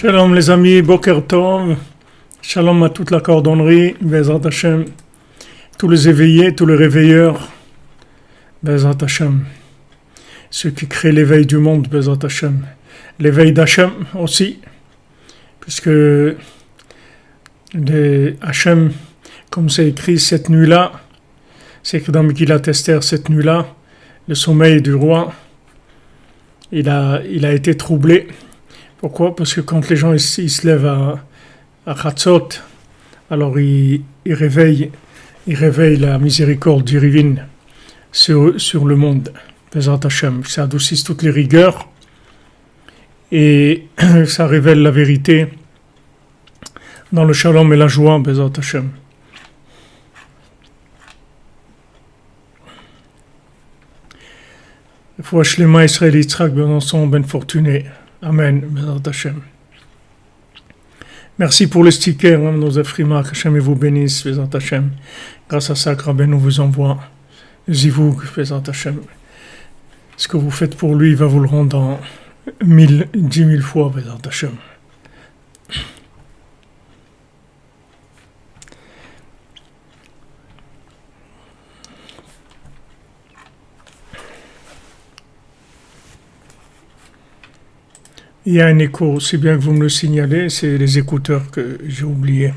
Shalom les amis, Boker Tov, Shalom à toute la cordonnerie, Bezrat Hashem, tous les éveillés, tous les réveilleurs, Bezrat Hashem, ceux qui créent l'éveil du monde, Bezrat Hashem, l'éveil d'Hashem aussi, puisque Hashem, comme c'est écrit cette nuit-là, c'est écrit dans Megillat Esther, cette nuit-là, le sommeil du roi, il a été troublé. Pourquoi? Parce que quand les gens ils se lèvent à Chatzot, alors ils réveillent la miséricorde divine sur le monde. Bezrat Hashem, ça adoucit toutes les rigueurs et ça révèle la vérité dans le shalom et la joie. Bezrat Hashem. Foi Shlema Israël Yitzhak Besançon Ben Fortuné. Amen. Bezrat Hashem. Merci pour les stickers, nos Afrima, que Hashem vous bénisse, Bezrat Hashem. Grâce à ça, Rabbeinu vous envoie Zivoug, Bezrat Hashem. Ce que vous faites pour lui, il va vous le rendre en 10 000 fois, Bezrat Hashem. Il y a un écho, c'est bien que vous me le signalez, c'est les écouteurs que j'ai oubliés.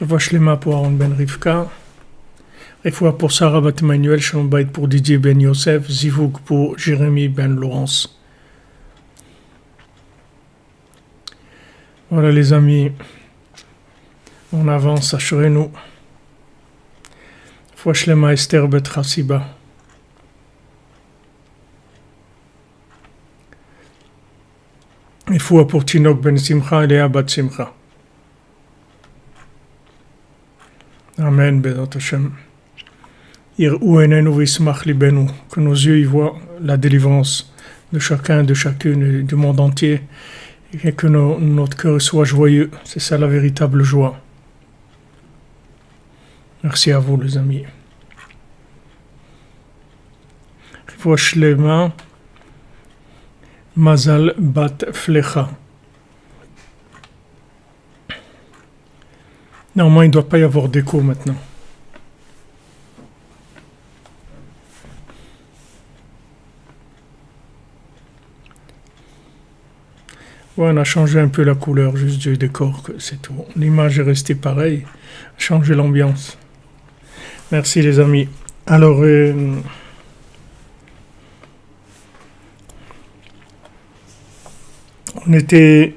Revois Shlema pour Aaron Ben Rivka, Refoua pour Sarah Bat Emmanuel, Shalom Bayit pour Didier Ben Yosef, Zivouk pour Jérémy Ben Laurence. Voilà les amis, on avance, assurez-nous. Refoua Shlema Esther Bet Chassiba. Il faut pour Tinok Ben Simcha et Léa Bat Simcha. Amen, Bezrat Hashem. Ir'u enenu v'ismach libenu. Que nos yeux y voient la délivrance de chacun, de chacune, du monde entier, et que notre cœur soit joyeux. C'est ça la véritable joie. Merci à vous, les amis. Refoua Shlema Mazal Bat Flecha. Normalement, il ne doit pas y avoir d'écho maintenant. Ouais, on a changé un peu la couleur juste du décor, c'est tout. L'image est restée pareille, changer l'ambiance. Merci les amis. Alors, on était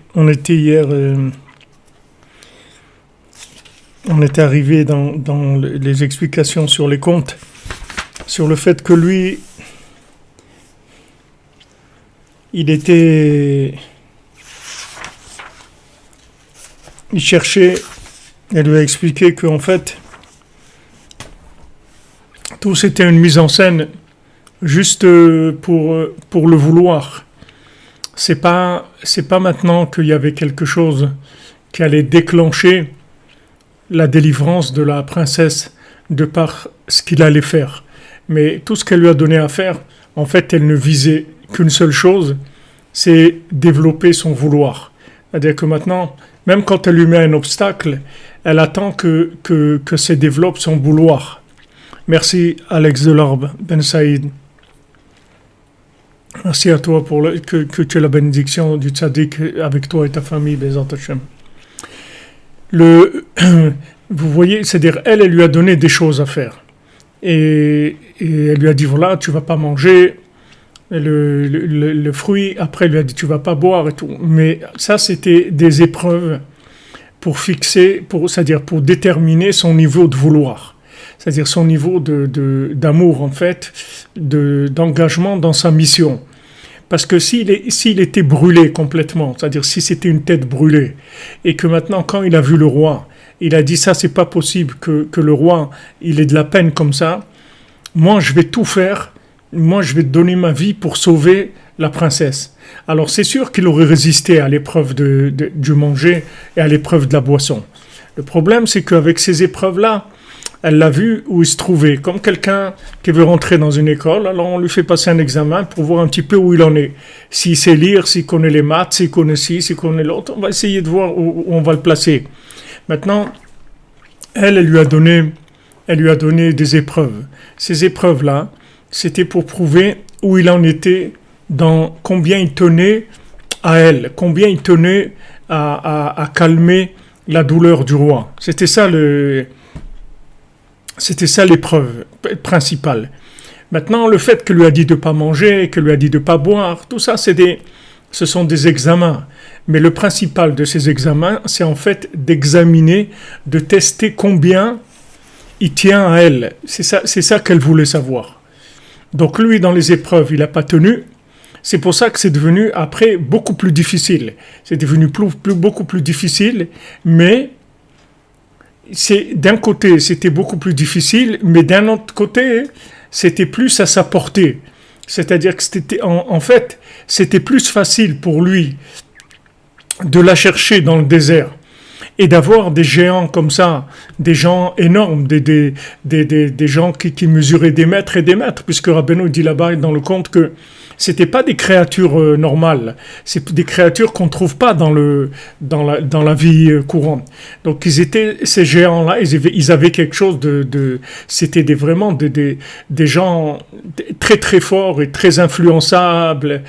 hier, on était arrivé dans les explications sur les comptes, sur le fait que lui, il cherchait, elle lui a expliqué qu'en fait, tout c'était une mise en scène juste pour le vouloir. C'est pas maintenant qu'il y avait quelque chose qui allait déclencher la délivrance de la princesse de par ce qu'il allait faire. Mais tout ce qu'elle lui a donné à faire, en fait, elle ne visait qu'une seule chose, c'est développer son vouloir. C'est-à-dire que maintenant, même quand elle lui met un obstacle, elle attend que se développe son vouloir. Merci Alex Delorbe, Ben Saïd. Merci à toi pour que tu aies la bénédiction du tzaddik avec toi et ta famille, Bezrat Hashem. Vous voyez, c'est-à-dire, elle lui a donné des choses à faire. Et elle lui a dit, voilà, tu vas pas manger le fruit. Après, elle lui a dit, tu vas pas boire et tout. Mais ça, c'était des épreuves pour fixer, c'est-à-dire pour déterminer son niveau de vouloir. C'est-à-dire son niveau d'amour, en fait, d'engagement dans sa mission. Parce que s'il était brûlé complètement, c'est-à-dire si c'était une tête brûlée, et que maintenant, quand il a vu le roi, il a dit, ça, c'est pas possible que le roi, il ait de la peine comme ça, moi, je vais tout faire, moi, je vais donner ma vie pour sauver la princesse. Alors, c'est sûr qu'il aurait résisté à l'épreuve du manger et à l'épreuve de la boisson. Le problème, c'est qu'avec ces épreuves-là, elle l'a vu où il se trouvait, comme quelqu'un qui veut rentrer dans une école, alors on lui fait passer un examen pour voir un petit peu où il en est. S'il sait lire, s'il connaît les maths, s'il connaît ci, s'il connaît l'autre, on va essayer de voir où on va le placer. Maintenant, elle lui a donné des épreuves. Ces épreuves-là, c'était pour prouver où il en était, dans combien il tenait à elle, combien il tenait à calmer la douleur du roi. C'était ça l'épreuve principale. Maintenant, le fait qu'elle lui a dit de ne pas manger, qu'elle lui a dit de ne pas boire, tout ça, ce sont des examens. Mais le principal de ces examens, c'est en fait d'examiner, de tester combien il tient à elle. C'est ça qu'elle voulait savoir. Donc lui, dans les épreuves, il n'a pas tenu. C'est pour ça que c'est devenu après beaucoup plus difficile. C'est devenu beaucoup plus difficile, mais d'un côté, c'était beaucoup plus difficile, mais d'un autre côté, c'était plus à sa portée. C'est-à-dire que en fait, c'était plus facile pour lui de la chercher dans le désert et d'avoir des géants comme ça, des gens énormes, des gens qui mesuraient des mètres et des mètres, puisque Rabbeinu dit là-bas dans le conte que c'était pas des créatures normales, c'est des créatures qu'on trouve pas dans la vie courante. Donc ces géants-là, ils avaient quelque chose c'était vraiment des gens très très forts et très influençables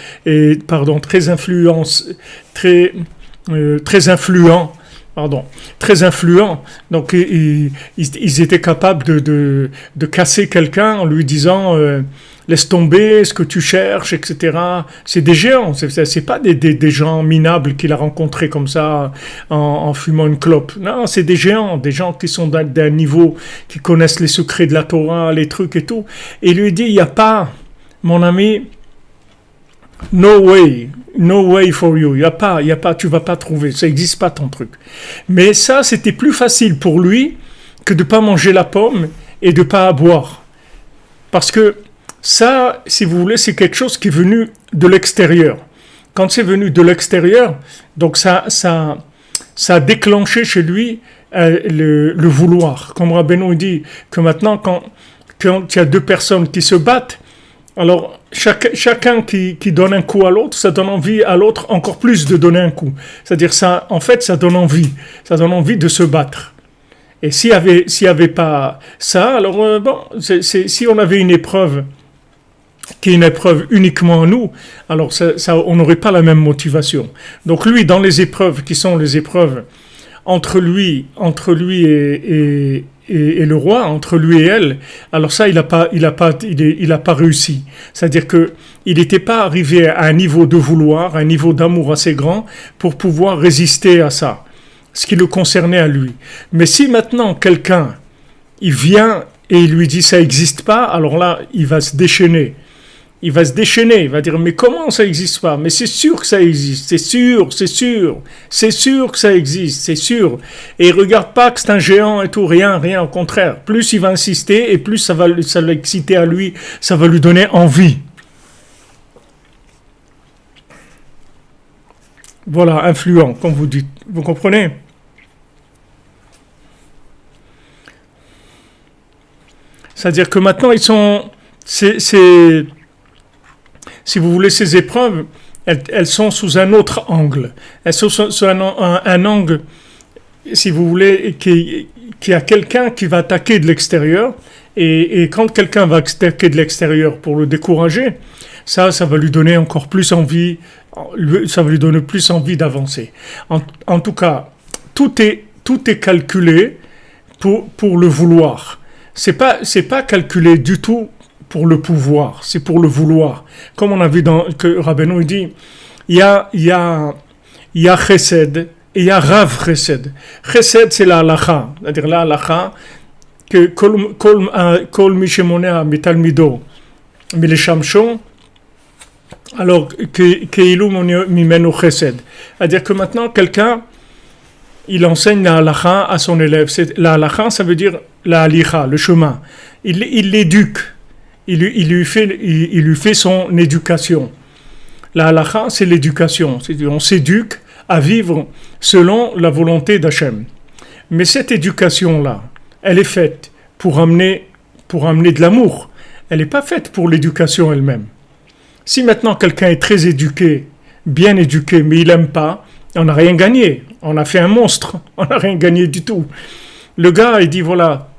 très influents. Très influents. Donc, ils étaient capables de casser quelqu'un en lui disant laisse tomber ce que tu cherches, etc. C'est des géants, c'est pas des gens minables qu'il a rencontrés comme ça en fumant une clope. Non, c'est des gens qui sont d'un niveau, qui connaissent les secrets de la Torah, les trucs et tout. Et il lui dit, il n'y a pas, mon ami, no way for you. Il y a pas, tu vas pas trouver. Ça n'existe pas ton truc. Mais ça, c'était plus facile pour lui que de pas manger la pomme et de pas boire. Parce que ça, si vous voulez, c'est quelque chose qui est venu de l'extérieur. Quand c'est venu de l'extérieur, donc ça a déclenché chez lui le vouloir. Comme Rabbeinu dit que maintenant, quand il y a deux personnes qui se battent, alors, chacun qui donne un coup à l'autre, ça donne envie à l'autre encore plus de donner un coup. C'est-à-dire, ça donne envie. Ça donne envie de se battre. Et s'il y avait pas ça, alors, si on avait une épreuve qui est une épreuve uniquement à nous, alors on n'aurait pas la même motivation. Donc lui, dans les épreuves qui sont les épreuves entre lui et le roi, entre lui et elle, alors ça, il a pas réussi. C'est-à-dire que il n'était pas arrivé à un niveau de vouloir, à un niveau d'amour assez grand pour pouvoir résister à ça, ce qui le concernait à lui. Mais si maintenant quelqu'un, il vient et il lui dit ça n'existe pas, alors là, il va se déchaîner. Il va dire, mais comment ça n'existe pas? Mais c'est sûr que ça existe, c'est sûr que ça existe, c'est sûr. Et il regarde pas que c'est un géant et tout, rien, au contraire. Plus il va insister et plus ça va l'exciter à lui, ça va lui donner envie. Voilà, influent, comme vous dites. Vous comprenez? C'est-à-dire que maintenant, si vous voulez, ces épreuves, elles sont sous un autre angle. Elles sont sous un angle, si vous voulez, qui a quelqu'un qui va attaquer de l'extérieur. Et quand quelqu'un va attaquer de l'extérieur pour le décourager, ça va lui donner encore plus envie, ça va lui donner plus envie d'avancer. En tout cas, tout est calculé pour le vouloir. C'est pas calculé du tout pour le pouvoir, c'est pour le vouloir. Comme on a vu que Rabbeinu dit, il y a chesed et il y a rav chesed. Chesed, c'est la halacha, c'est-à-dire la halacha que kol mi shemonea mitalmido mileshamsho, alors keilu mimenu chesed. C'est-à-dire que maintenant quelqu'un il enseigne la halacha à son élève. La halacha, ça veut dire la halicha, le chemin. Il l'éduque. Il lui fait son éducation. La halacha, c'est l'éducation. On s'éduque à vivre selon la volonté d'Hachem. Mais cette éducation-là, elle est faite pour amener de l'amour. Elle n'est pas faite pour l'éducation elle-même. Si maintenant quelqu'un est très éduqué, bien éduqué, mais il n'aime pas, on n'a rien gagné. On a fait un monstre. On n'a rien gagné du tout. Le gars, il dit voilà,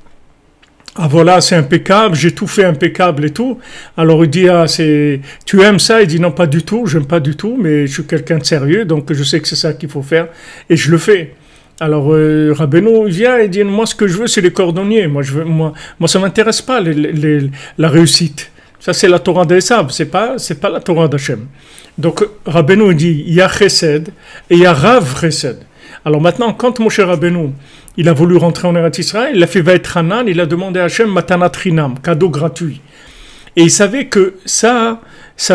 ah voilà, c'est impeccable, j'ai tout fait impeccable et tout. Alors il dit, ah, tu aimes ça? Il dit, non, pas du tout, j'aime pas du tout, mais je suis quelqu'un de sérieux, donc je sais que c'est ça qu'il faut faire, et je le fais. Alors Rabbeinu vient et dit, moi ce que je veux, c'est les cordonniers. Moi ça m'intéresse pas la réussite. Ça c'est la Torah d'Esav, c'est pas la Torah d'Hachem. Donc Rabbeinu dit, il y a Chesed et il y a Rav Chesed. Alors maintenant, quand Moshe Rabbeinu, il a voulu rentrer en Eretz Israël, il a fait Vaet Hanan, il a demandé à Hachem Matanat Rinam, cadeau gratuit. Et il savait que ça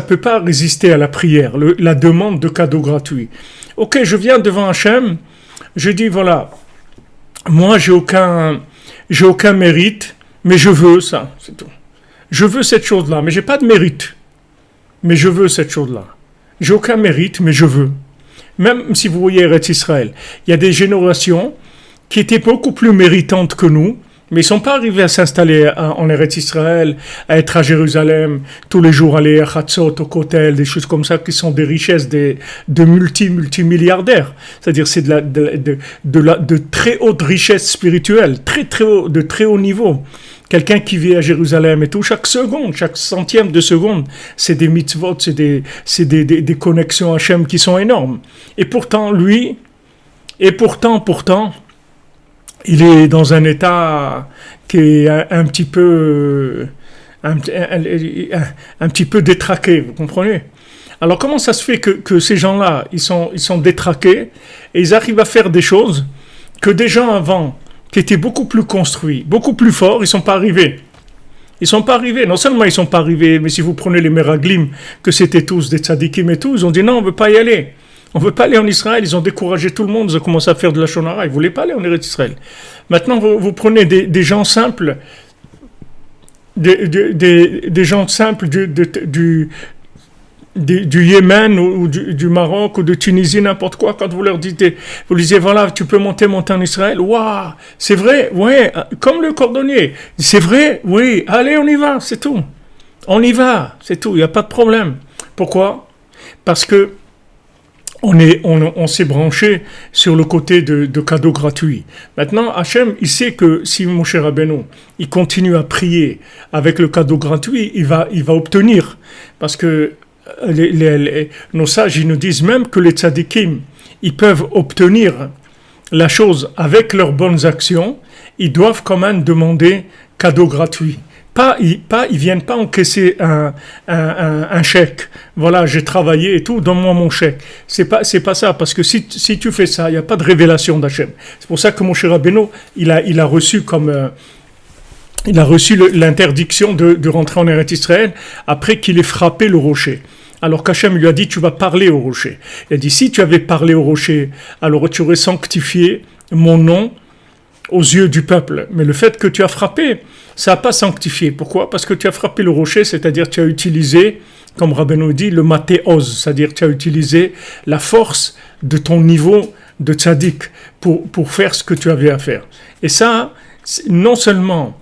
peut pas résister à la prière, la demande de cadeau gratuit. Ok, je viens devant Hachem, je dis voilà, moi j'ai aucun mérite, mais je veux ça, c'est tout. Je veux cette chose-là, mais j'ai pas de mérite, mais je veux cette chose-là. J'ai aucun mérite, mais je veux. Même si vous voyez Eretz Israël, il y a des générations qui étaient beaucoup plus méritantes que nous, mais ils ne sont pas arrivés à s'installer en Eretz Israël, à être à Jérusalem, tous les jours aller à Chatzot, au Kotel, des choses comme ça qui sont des richesses de multimilliardaires. C'est-à-dire c'est de très haute richesse spirituelle, de très haut niveau. Quelqu'un qui vit à Jérusalem et tout, chaque centième de seconde, c'est des mitzvot, c'est des connexions Hachem qui sont énormes. Et pourtant, il est dans un état qui est un petit peu détraqué, vous comprenez? Alors comment ça se fait que ces gens-là, ils sont détraqués et ils arrivent à faire des choses que des gens avant, qui étaient beaucoup plus construits, beaucoup plus forts, ils ne sont pas arrivés. Ils ne sont pas arrivés. Non seulement ils ne sont pas arrivés, mais si vous prenez les Meraglim, que c'était tous des tzadikim et tout, ils ont dit non, on ne veut pas y aller. On ne veut pas aller en Israël. Ils ont découragé tout le monde, ils ont commencé à faire de la shonara. Ils ne voulaient pas aller en Israël. Maintenant, vous prenez des gens simples, des gens simples du Yémen ou du Maroc ou de Tunisie, n'importe quoi, quand vous leur disiez voilà, tu peux monter en Israël, waouh, c'est vrai, ouais, comme le cordonnier, c'est vrai, oui, allez, on y va, c'est tout, on y va, c'est tout, il n'y a pas de problème. Pourquoi? Parce que on s'est branché sur le côté de cadeaux gratuits. Maintenant, Hachem, il sait que si Moshe Rabbeinu, il continue à prier avec le cadeau gratuit, il va obtenir, parce que nos sages, ils nous disent même que les tzadikim, ils peuvent obtenir la chose avec leurs bonnes actions, ils doivent quand même demander cadeau gratuit. Ils viennent pas encaisser un chèque. Voilà, j'ai travaillé et tout, donne-moi mon chèque. C'est pas ça, parce que si tu fais ça, il n'y a pas de révélation d'Hachem. C'est pour ça que Moshe Rabbeinu, il a reçu l'interdiction de rentrer en Eretz Israël après qu'il ait frappé le rocher. Alors qu'Hachem lui a dit, tu vas parler au rocher. Il a dit, si tu avais parlé au rocher, alors tu aurais sanctifié mon nom aux yeux du peuple. Mais le fait que tu as frappé, ça n'a pas sanctifié. Pourquoi? Parce que tu as frappé le rocher, c'est-à-dire tu as utilisé, comme Rabbeinu dit, le matéose, c'est-à-dire tu as utilisé la force de ton niveau de tzaddik pour faire ce que tu avais à faire. Et ça, non seulement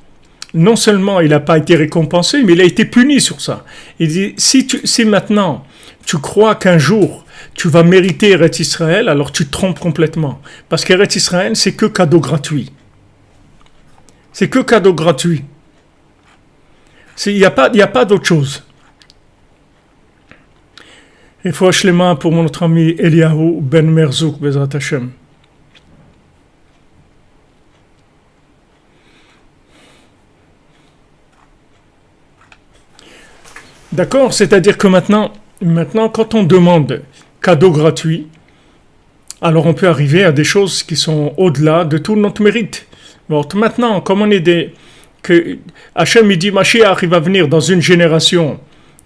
il n'a pas été récompensé, mais il a été puni sur ça. Il dit, si maintenant tu crois qu'un jour tu vas mériter Eretz Israël, alors tu te trompes complètement. Parce qu'Eretz Israël, c'est que cadeau gratuit. C'est que cadeau gratuit. Il n'y a pas d'autre chose. Il faut Shlema pour mon autre ami Eliyahu Ben Merzouk, Bezrat Hashem. D'accord? C'est-à-dire que maintenant, quand on demande cadeau gratuit, alors on peut arriver à des choses qui sont au-delà de tout notre mérite. Bon, maintenant, comme on est que Hachem il dit Mashiach il va venir dans une génération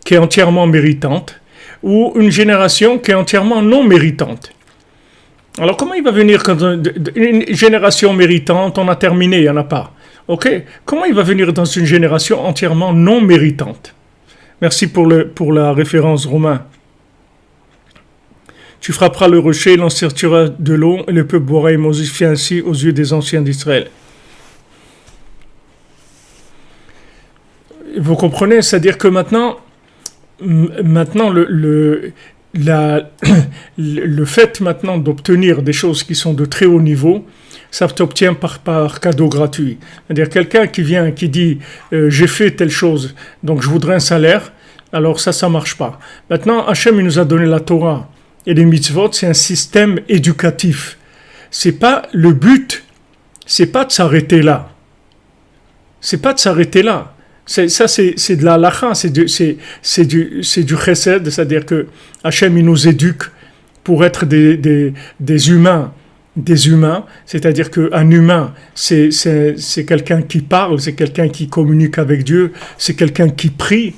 qui est entièrement méritante ou une génération qui est entièrement non méritante. Alors comment il va venir quand une génération méritante, on a terminé, il n'y en a pas. Ok? Comment il va venir dans une génération entièrement non méritante? Merci pour la référence, Romain. Tu frapperas le rocher, il en sortira de l'eau, et le peuple boira et modifiera ainsi aux yeux des anciens d'Israël. Vous comprenez? C'est-à-dire que maintenant la- le fait maintenant d'obtenir des choses qui sont de très haut niveau, ça t'obtient par cadeau gratuit. C'est-à-dire quelqu'un qui vient, qui dit j'ai fait telle chose, donc je voudrais un salaire, alors ça marche pas. Maintenant, Hachem il nous a donné la Torah et les mitzvot, c'est un système éducatif. C'est pas le but, c'est pas de s'arrêter là. C'est pas de s'arrêter là. C'est de la halakha, c'est du chesed, c'est-à-dire que Hachem il nous éduque pour être des humains, c'est-à-dire qu'un humain, c'est quelqu'un qui parle, c'est quelqu'un qui communique avec Dieu, c'est quelqu'un qui prie.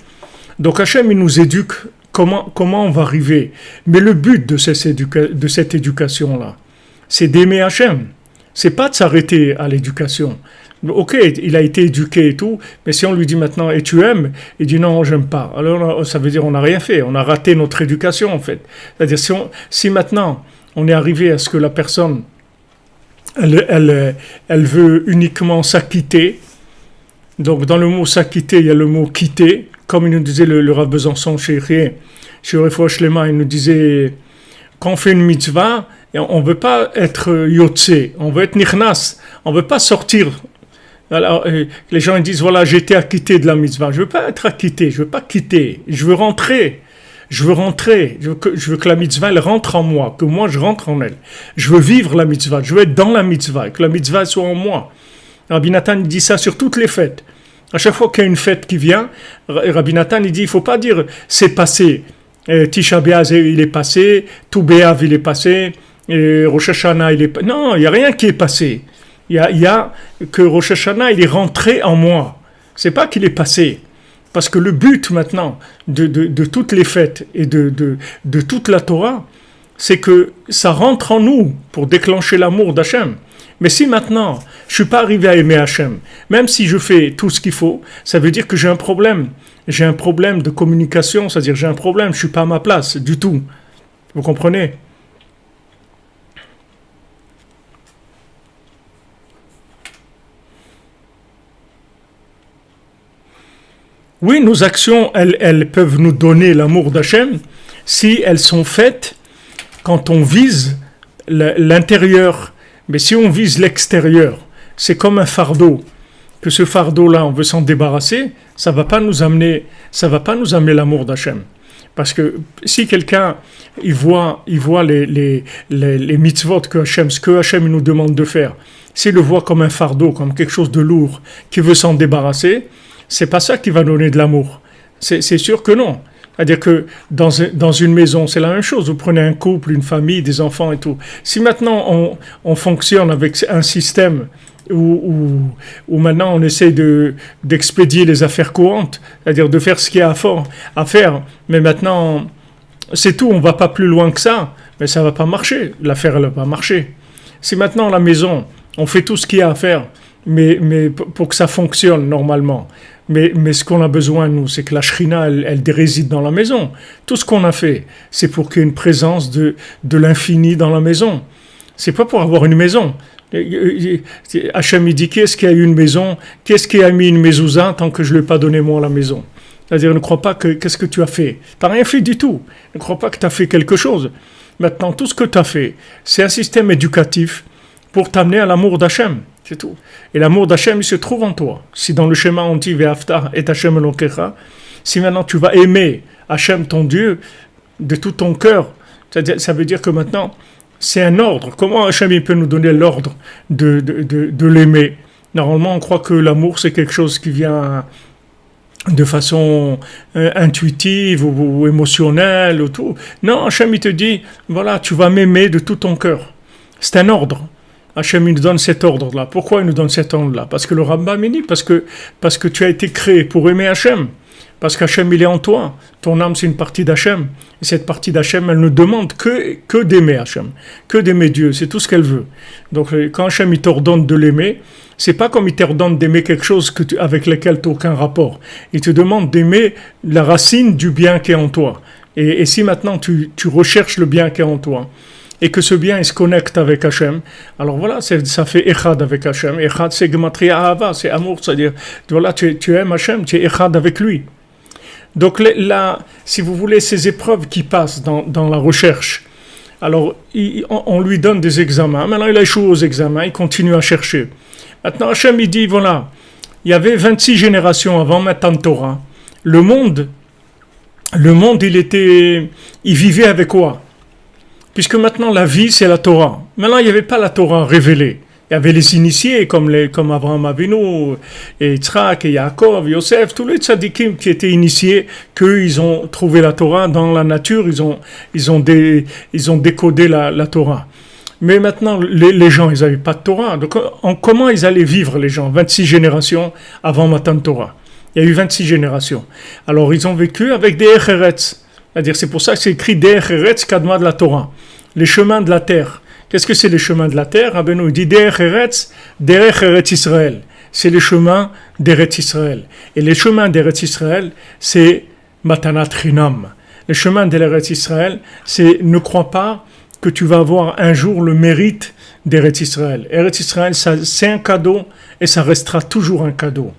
Donc Hachem il nous éduque, comment on va arriver. Mais le but de cette éducation-là, c'est d'aimer Hachem. C'est pas de s'arrêter à l'éducation. Ok, il a été éduqué et tout, mais si on lui dit maintenant et tu aimes, il dit non, j'aime pas. Alors ça veut dire on n'a rien fait, on a raté notre éducation en fait. C'est-à-dire si maintenant on est arrivé à ce que la personne elle veut uniquement s'acquitter, donc dans le mot s'acquitter il y a le mot quitter, comme il nous disait le Rav Besançon chez Refouach Lema, il nous disait quand on fait une mitzvah, on ne veut pas être yotse, on veut être nichnas, on ne veut pas sortir. Alors, les gens ils disent voilà, j'ai été acquitté de la mitzvah. Je ne veux pas être acquitté, je ne veux pas quitter, je veux rentrer. Je veux que la mitzvah elle rentre en moi, que moi je rentre en elle. Je veux vivre la mitzvah, je veux être dans la mitzvah, que la mitzvah soit en moi. Rabbi Nathan dit ça sur toutes les fêtes. À chaque fois qu'il y a une fête qui vient, Rabbi Nathan il dit il ne faut pas dire c'est passé. Tisha B'Av il est passé, Tou B'Av il est passé, Rosh Hashanah il est passé. Non, il n'y a rien qui est passé. Il y a que Rosh Hashanah, il est rentré en moi. C'est pas qu'il est passé. Parce que le but maintenant de toutes les fêtes et de toute la Torah, c'est que ça rentre en nous pour déclencher l'amour d'Hachem. Mais si maintenant, je suis pas arrivé à aimer Hachem, même si je fais tout ce qu'il faut, ça veut dire que j'ai un problème. J'ai un problème de communication, c'est-à-dire j'ai un problème, je suis pas à ma place du tout. Vous comprenez ? Oui, nos actions, elles peuvent nous donner l'amour d'Hachem si elles sont faites quand on vise l'intérieur. Mais si on vise l'extérieur, c'est comme un fardeau. Que ce fardeau-là, on veut s'en débarrasser, ça va pas nous amener l'amour d'Hachem. Parce que si quelqu'un il voit les mitzvot ce que Hachem nous demande de faire, s'il le voit comme un fardeau, comme quelque chose de lourd, qui veut s'en débarrasser, c'est pas ça qui va donner de l'amour. C'est sûr que non. C'est-à-dire que dans une maison, c'est la même chose. Vous prenez un couple, une famille, des enfants et tout. Si maintenant on fonctionne avec un système où maintenant on essaie d'expédier les affaires courantes, c'est-à-dire de faire ce qu'il y a à faire, mais maintenant c'est tout, on va pas plus loin que ça, mais ça va pas marcher. L'affaire elle va pas marcher. Si maintenant la maison, on fait tout ce qu'il y a à faire, mais pour que ça fonctionne normalement. Mais ce qu'on a besoin, nous, c'est que la Shrina, elle réside dans la maison. Tout ce qu'on a fait, c'est pour qu'il y ait une présence de l'infini dans la maison. C'est pas pour avoir une maison. Hachem, il dit, qu'est-ce qui a eu une maison? Qu'est-ce qui a mis une mezouza tant que je ne lui ai pas donné moi la maison? C'est-à-dire, ne crois pas qu'est-ce que tu as fait? Tu n'as rien fait du tout. Ne crois pas que tu as fait quelque chose. Maintenant, tout ce que tu as fait, c'est un système éducatif pour t'amener à l'amour d'Hachem. C'est tout. Et l'amour d'Hachem, il se trouve en toi. Si dans le schéma on dit Ve'afta et Hachem Elokecha, si maintenant tu vas aimer Hachem ton Dieu de tout ton cœur, ça veut dire que maintenant c'est un ordre. Comment Hachem il peut nous donner l'ordre de l'aimer? Normalement, on croit que l'amour c'est quelque chose qui vient de façon intuitive ou émotionnelle ou tout. Non, Hachem il te dit voilà, tu vas m'aimer de tout ton cœur. C'est un ordre. Hachem il nous donne cet ordre-là. Pourquoi il nous donne cet ordre-là? Parce que le Rambam il dit parce que tu as été créé pour aimer Hachem. Parce qu'Hachem il est en toi. Ton âme c'est une partie d'Hachem. Et cette partie d'Hachem elle ne demande que d'aimer Hachem, que d'aimer Dieu. C'est tout ce qu'elle veut. Donc quand Hachem il t'ordonne de l'aimer, c'est pas comme il t'ordonne d'aimer quelque chose avec lequel tu n'as aucun rapport. Il te demande d'aimer la racine du bien qui est en toi. Et si maintenant tu recherches le bien qui est en toi, et que ce bien il se connecte avec Hachem, alors voilà, ça fait Echad avec Hachem. Echad c'est Gematria Ahava, c'est amour, c'est-à-dire voilà, tu aimes Hachem, tu es Echad avec lui. Donc là, si vous voulez, ces épreuves qui passent dans la recherche, alors on lui donne des examens, maintenant il a échoué aux examens, il continue à chercher. Maintenant Hachem il dit voilà, il y avait 26 générations avant Matan Torah, le monde il vivait avec quoi? Puisque maintenant la vie c'est la Torah. Maintenant il n'y avait pas la Torah révélée. Il y avait les initiés comme Abraham Avinu, et Yitzhak, et Yaakov, Yosef, tous les tzadikim qui étaient initiés, qu'eux ils ont trouvé la Torah dans la nature, ils ont décodé la Torah. Mais maintenant les gens ils n'avaient pas de Torah. Donc comment ils allaient vivre les gens? 26 générations avant Matan Torah. Il y a eu 26 générations. Alors ils ont vécu avec des Echeretz. C'est-à-dire, c'est pour ça que c'est écrit Derech Eretz Kadma de la Torah, les chemins de la terre. Qu'est-ce que c'est les chemins de la terre? Il dit Derech Eretz Israël. C'est les chemins d'Eretz Israël. Et les chemins d'Eretz Israël, c'est Matanat Chinam. Les chemins d'Eretz Israël, c'est ne crois pas que tu vas avoir un jour le mérite d'Eretz Israël. Eretz Israël, c'est un cadeau et ça restera toujours un cadeau.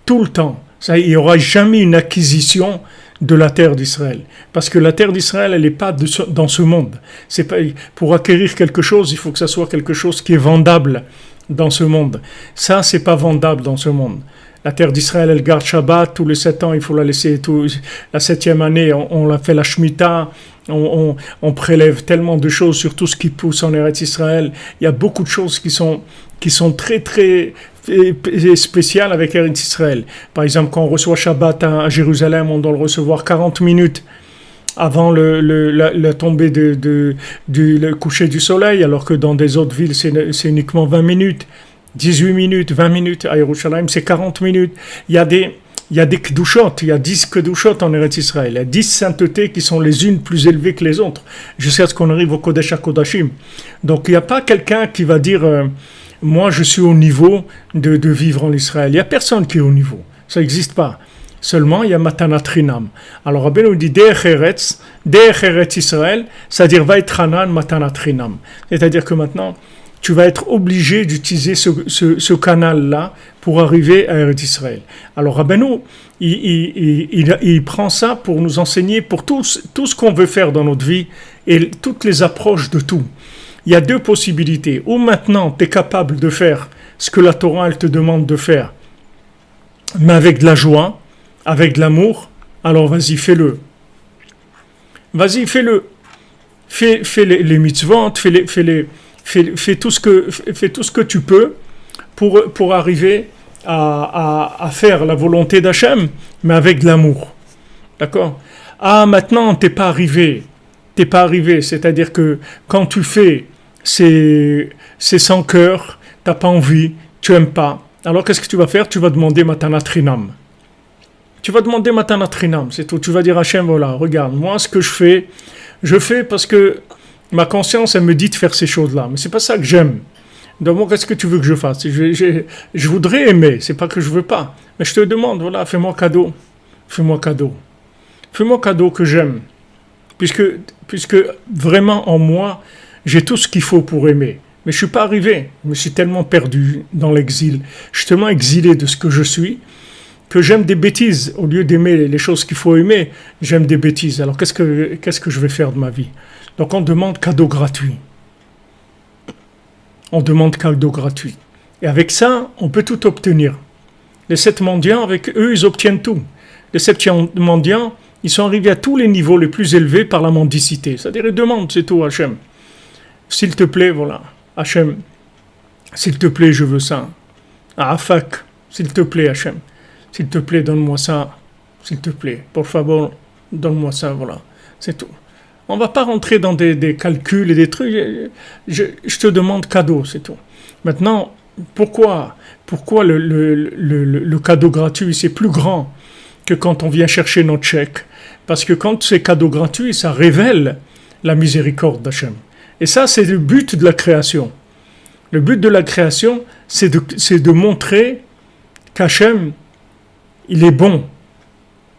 Tout le temps. Il n'y aura jamais une acquisition de la terre d'Israël. Parce que la terre d'Israël, elle n'est pas dans ce monde. C'est pas, pour acquérir quelque chose, il faut que ça soit quelque chose qui est vendable dans ce monde. Ça, c'est pas vendable dans ce monde. La terre d'Israël, elle garde Shabbat, tous les 7 ans, il faut la laisser. La 7e année, on l'a fait la Shemitah, on prélève tellement de choses sur tout ce qui pousse en Eretz Israël. Il y a beaucoup de choses qui sont très, très spéciales avec Eretz Israël. Par exemple, quand on reçoit Shabbat à Jérusalem, on doit le recevoir 40 minutes avant la tombée le coucher du soleil, alors que dans des autres villes, c'est uniquement 20 minutes. 18 minutes, 20 minutes, à Yerushalayim, c'est 40 minutes. Il y a des kedushot, il y a 10 kedushot en Eretz Israël. Il y a 10 saintetés qui sont les unes plus élevées que les autres, jusqu'à ce qu'on arrive au Kodesh HaKodashim. Donc il n'y a pas quelqu'un qui va dire moi je suis au niveau de vivre en Israël. Il n'y a personne qui est au niveau, ça n'existe pas. Seulement il y a Matanat Chinam. Alors Rabbeinu nous dit Derech Eretz Israël, c'est-à-dire Vaitranan Matanat Chinam. C'est-à-dire que maintenant tu vas être obligé d'utiliser ce canal-là pour arriver à Eretz Israël. Alors Rabbeinu, il prend ça pour nous enseigner pour tout ce qu'on veut faire dans notre vie et toutes les approches de tout. Il y a 2 possibilités. Ou maintenant, tu es capable de faire ce que la Torah elle te demande de faire, mais avec de la joie, avec de l'amour, alors vas-y, fais-le. Vas-y, fais-le. Fais les mitzvot, fais tout ce que tu peux pour arriver à faire la volonté d'Hachem, mais avec de l'amour. D'accord? Ah, maintenant, t'es pas arrivé. C'est-à-dire que quand tu fais, c'est sans cœur, t'as pas envie, tu aimes pas. Alors, qu'est-ce que tu vas faire? Tu vas demander Matanat Chinam. C'est tout. Tu vas dire à Hachem, voilà, regarde, moi, ce que je fais parce que ma conscience, elle me dit de faire ces choses-là. Mais c'est pas ça que j'aime. Donc, moi, qu'est-ce que tu veux que je fasse? Je voudrais aimer, c'est pas que je veux pas. Mais je te demande, voilà, fais-moi cadeau. Fais-moi cadeau que j'aime. Puisque vraiment, en moi, j'ai tout ce qu'il faut pour aimer. Mais je suis pas arrivé. Je me suis tellement perdu dans l'exil. Je suis tellement exilé de ce que je suis que j'aime des bêtises. Au lieu d'aimer les choses qu'il faut aimer, j'aime des bêtises. Alors, qu'est-ce que je vais faire de ma vie? Donc on demande cadeau gratuit. Et avec ça, on peut tout obtenir. Les 7 mendiants, avec eux, ils obtiennent tout. Les 7 mendiants, ils sont arrivés à tous les niveaux les plus élevés par la mendicité. C'est-à-dire, ils demandent, c'est tout, Hachem. S'il te plaît, voilà. Hachem, s'il te plaît, je veux ça. Afak, s'il te plaît, Hachem. S'il te plaît, donne-moi ça. S'il te plaît, por favor, donne-moi ça, voilà. C'est tout. On ne va pas rentrer dans des calculs et des trucs. Je te demande cadeau, c'est tout. Maintenant, pourquoi le cadeau gratuit, c'est plus grand que quand on vient chercher notre chèque? Parce que quand c'est cadeau gratuit, ça révèle la miséricorde d'Hachem. Et ça, c'est le but de la création. Le but de la création, c'est de montrer qu'Hachem, il est bon.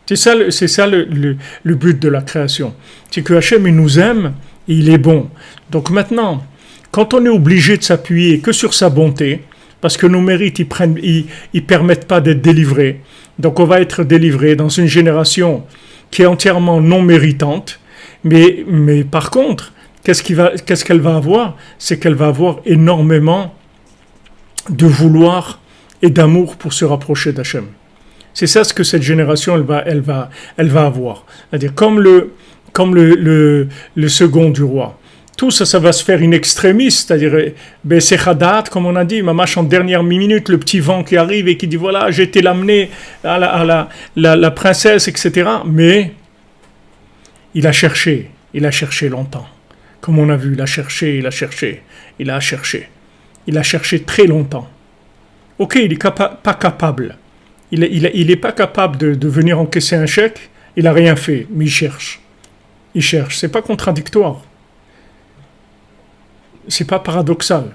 C'est ça le but de la création. C'est que Hachem, il nous aime Et il est bon. Donc maintenant, quand on est obligé de s'appuyer que sur sa bonté, parce que nos mérites, ils permettent pas d'être délivrés. Donc on va être délivré dans une génération qui est entièrement non méritante. Mais par contre, qu'est-ce qu'elle va avoir? C'est qu'elle va avoir énormément de vouloir et d'amour pour se rapprocher d'Hachem. C'est ça ce que cette génération elle va avoir. C'est-à-dire comme le second du roi. Tout ça, ça va se faire in extremis, c'est-à-dire c'est Hadat, comme on a dit, mamache en dernière minute, le petit vent qui arrive et qui dit voilà, j'ai été l'amener à la princesse, etc. Mais il a cherché longtemps. Comme on a vu, il a cherché très longtemps. Ok, il n'est pas capable. Il est pas capable de venir encaisser un chèque, il n'a rien fait, mais il cherche. C'est pas contradictoire. C'est pas paradoxal.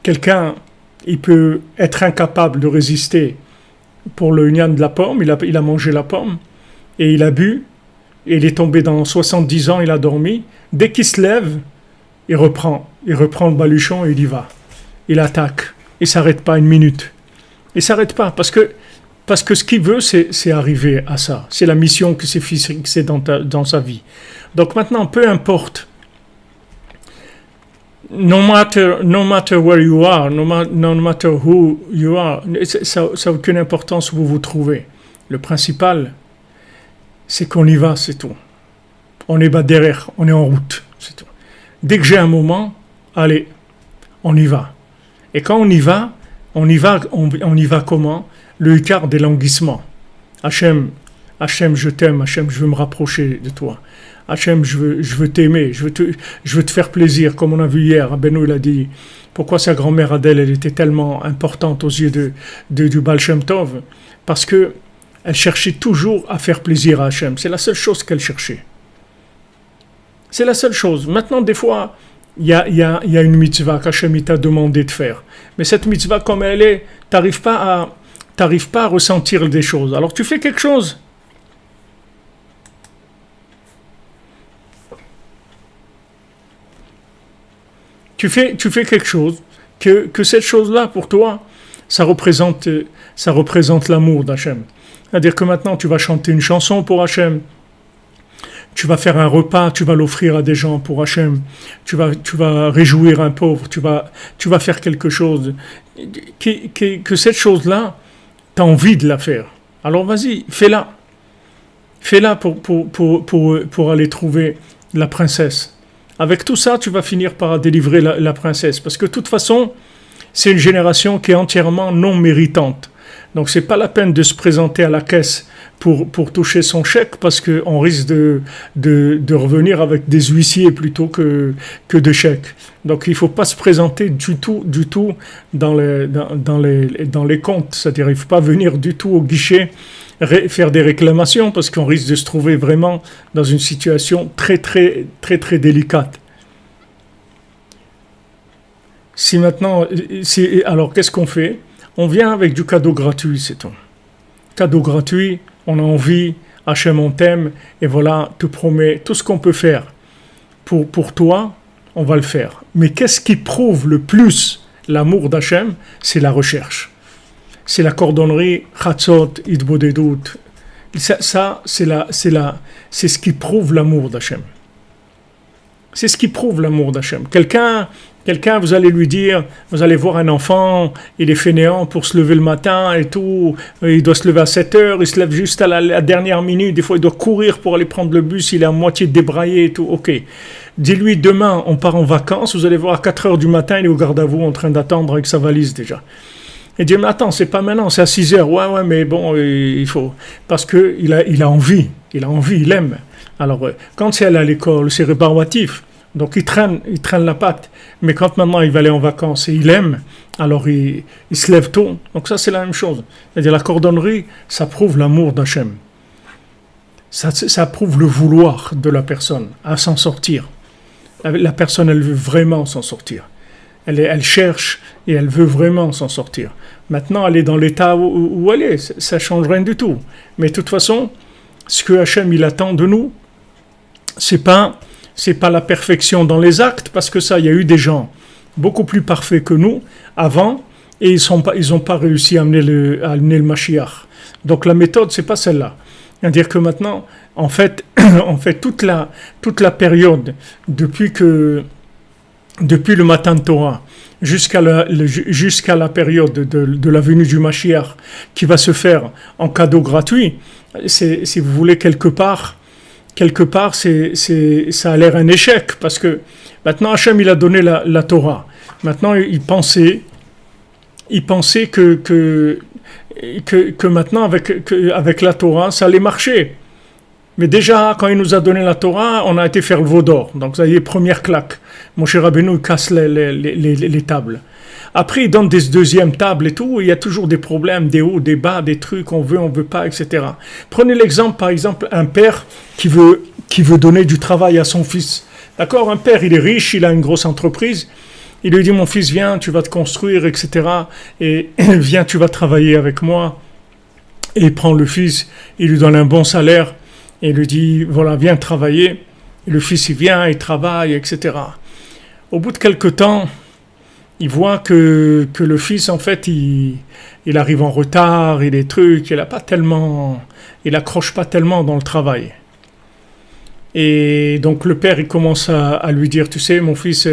Quelqu'un, il peut être incapable de résister pour le Nyan de la pomme, il a mangé la pomme, et il a bu, et il est tombé dans 70 ans, il a dormi. Dès qu'il se lève, il reprend le baluchon et il y va. Il attaque, il s'arrête pas une minute. Il s'arrête pas, parce que ce qu'il veut, c'est arriver à ça. C'est la mission que s'est fixée dans sa vie. Donc maintenant, peu importe, no matter where you are, no matter who you are, ça n'a aucune importance où vous vous trouvez. Le principal, c'est qu'on y va, c'est tout. On est derrière, on est en route, c'est tout. Dès que j'ai un moment, allez, on y va. Et quand on y va comment? Le hikar des languissements. Hachem, je t'aime, Hachem, je veux me rapprocher de toi. Hachem, je veux t'aimer, je veux te faire plaisir, comme on a vu hier. Rabbeinu, il a dit, pourquoi sa grand-mère Adèle, elle était tellement importante aux yeux du Baal Shem Tov? Parce que elle cherchait toujours à faire plaisir à Hachem. C'est la seule chose qu'elle cherchait. C'est la seule chose. Maintenant, des fois, il y a une mitzvah qu'Hachem t'a demandé de faire. Mais cette mitzvah, comme elle est, t'arrives pas à ressentir des choses. Alors tu fais quelque chose. Tu fais quelque chose que cette chose-là, pour toi, ça représente l'amour d'Hachem. C'est-à-dire que maintenant, tu vas chanter une chanson pour Hachem. Tu vas faire un repas, tu vas l'offrir à des gens pour Hachem. Tu vas réjouir un pauvre. Tu vas faire quelque chose. Que cette chose-là, tu as envie de la faire. Alors vas-y, fais-la. Fais-la pour aller trouver la princesse. Avec tout ça, tu vas finir par délivrer la princesse. Parce que de toute façon, c'est une génération qui est entièrement non méritante. Donc c'est pas la peine de se présenter à la caisse pour toucher son chèque, parce qu'on risque de revenir avec des huissiers plutôt que de chèques. Donc il faut pas se présenter du tout dans les comptes. C'est-à-dire il faut pas venir du tout au guichet faire des réclamations, parce qu'on risque de se trouver vraiment dans une situation très très très très délicate. Alors qu'est-ce qu'on fait? On vient avec du cadeau gratuit, c'est tout. Cadeau gratuit, on a envie, Hachem on t'aime, et voilà, te promet tout ce qu'on peut faire pour toi, on va le faire. Mais qu'est-ce qui prouve le plus l'amour d'Hachem? C'est la recherche. C'est la cordonnerie, Chatzot, Idbodedut. Ça, c'est ce qui prouve l'amour d'Hachem. C'est ce qui prouve l'amour d'Hachem. Quelqu'un, vous allez lui dire, vous allez voir un enfant, il est fainéant pour se lever le matin et tout, il doit se lever à 7 heures, il se lève juste à la dernière minute, des fois il doit courir pour aller prendre le bus, il est à moitié débraillé et tout, ok. Dis-lui, demain, on part en vacances, vous allez voir à 4 heures du matin, il est au garde à vous en train d'attendre avec sa valise déjà. Et dit, mais attends, c'est pas maintenant, c'est à 6 heures, ouais, mais bon, il faut, parce qu'il a envie, il aime. Alors, quand c'est à l'école, c'est rébarbatif. Donc il traîne la patte. Mais quand maintenant il va aller en vacances et il aime, alors il se lève tôt. Donc ça c'est la même chose. C'est-à-dire la cordonnerie, ça prouve l'amour d'Hachem. Ça prouve le vouloir de la personne à s'en sortir. La personne, elle veut vraiment s'en sortir. Elle cherche et elle veut vraiment s'en sortir. Maintenant, elle est dans l'état où elle est. Ça ne change rien du tout. Mais de toute façon, ce que Hachem il attend de nous, c'est pas la perfection dans les actes, parce que ça, il y a eu des gens beaucoup plus parfaits que nous avant, et ils ont pas réussi à amener le Mashiach. Donc la méthode, c'est pas celle-là. C'est-à-dire que maintenant, en fait, toute la période depuis le matin de Torah jusqu'à la période de la venue du Mashiach qui va se faire en cadeau gratuit, si vous voulez, quelque part, ça a l'air un échec, parce que maintenant Hachem, il a donné la Torah. Maintenant, il pensait que maintenant, avec la Torah, ça allait marcher. Mais déjà, quand il nous a donné la Torah, on a été faire le veau d'or. Donc, ça y est, première claque. Moshe Rabbeinu, il casse les tables. Après, il donne des deuxièmes tables et tout. Il y a toujours des problèmes, des hauts, des bas, des trucs, on veut pas, etc. Prenez l'exemple, par exemple, un père qui veut donner du travail à son fils. D'accord? Un père, il est riche, il a une grosse entreprise. Il lui dit, mon fils, viens, tu vas te construire, etc. Et viens, tu vas travailler avec moi. Et il prend le fils, il lui donne un bon salaire. Et il lui dit, voilà, viens travailler. Et le fils, il vient, il travaille, etc. Au bout de quelque temps, il voit que le fils, en fait, il arrive en retard, il est trucs, il accroche pas tellement dans le travail. Et donc le père, il commence à lui dire, tu sais, mon fils,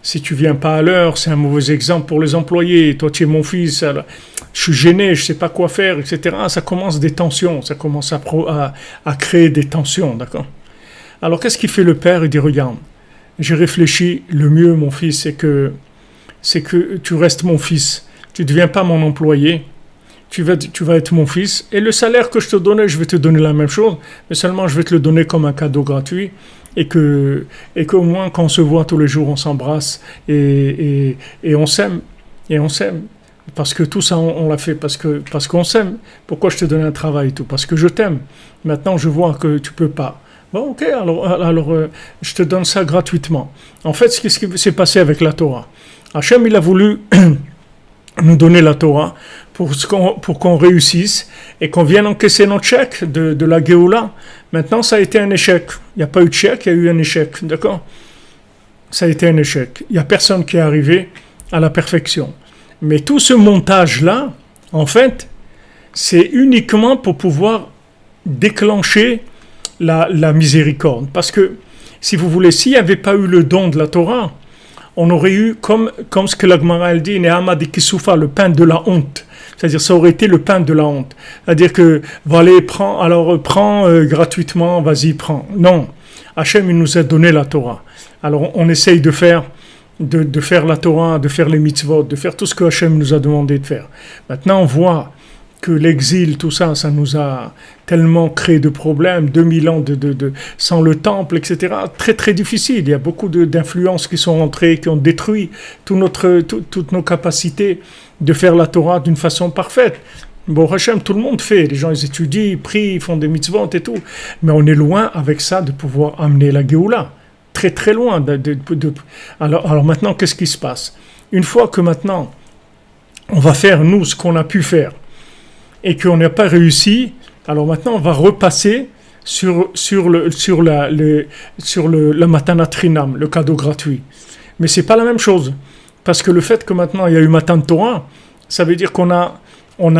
si tu viens pas à l'heure, c'est un mauvais exemple pour les employés. Toi, tu es mon fils, alors, je suis gêné, je sais pas quoi faire, etc. Ça commence des tensions, ça commence à créer des tensions, d'accord? Alors, qu'est-ce qu'il fait le père? Il dit, regarde, j'ai réfléchi, le mieux, mon fils, c'est que tu restes mon fils. Tu ne deviens pas mon employé. Tu vas être mon fils. Et le salaire que je te donnais, je vais te donner la même chose, mais seulement je vais te le donner comme un cadeau gratuit. Et qu'au moins, quand on se voit tous les jours, on s'embrasse et on s'aime. Et on s'aime. Parce que tout ça, on l'a fait parce qu'on s'aime. Pourquoi je te donne un travail et tout? Parce que je t'aime. Maintenant, je vois que tu peux pas. Bon, ok, alors je te donne ça gratuitement. En fait, ce qui s'est passé avec la Torah. Hachem, il a voulu nous donner la Torah pour qu'on réussisse et qu'on vienne encaisser notre chèque de la Géoula. Maintenant, ça a été un échec. Il n'y a pas eu de chèque, il y a eu un échec. D'accord? Ça a été un échec. Il n'y a personne qui est arrivé à la perfection. Mais tout ce montage-là, en fait, c'est uniquement pour pouvoir déclencher la miséricorde. Parce que, si vous voulez, s'il n'y avait pas eu le don de la Torah, on aurait eu, comme ce que la Gemara dit, Nehama de Kisufa, le pain de la honte. C'est-à-dire, ça aurait été le pain de la honte. C'est-à-dire que, allez, prends gratuitement, vas-y, prends. Non. Hachem, il nous a donné la Torah. Alors, on essaye de faire la Torah, de faire les mitzvot, de faire tout ce que Hachem nous a demandé de faire. Maintenant, on voit que l'exil, tout ça, ça nous a tellement créé de problèmes, 2000 ans sans le temple, etc. Très, très difficile. Il y a beaucoup d'influences qui sont entrées, qui ont détruit toutes nos capacités de faire la Torah d'une façon parfaite. Bon, Hachem, tout le monde fait. Les gens, ils étudient, ils prient, ils font des mitzvot et tout. Mais on est loin avec ça de pouvoir amener la Géoula. Très, très loin. Alors maintenant, qu'est-ce qui se passe? Une fois que maintenant, on va faire, nous, ce qu'on a pu faire, et qu'on n'a pas réussi, alors maintenant on va repasser sur la Matana Trinam, le cadeau gratuit. Mais c'est pas la même chose, parce que le fait que maintenant il y a eu Matan Torah, ça veut dire qu'on a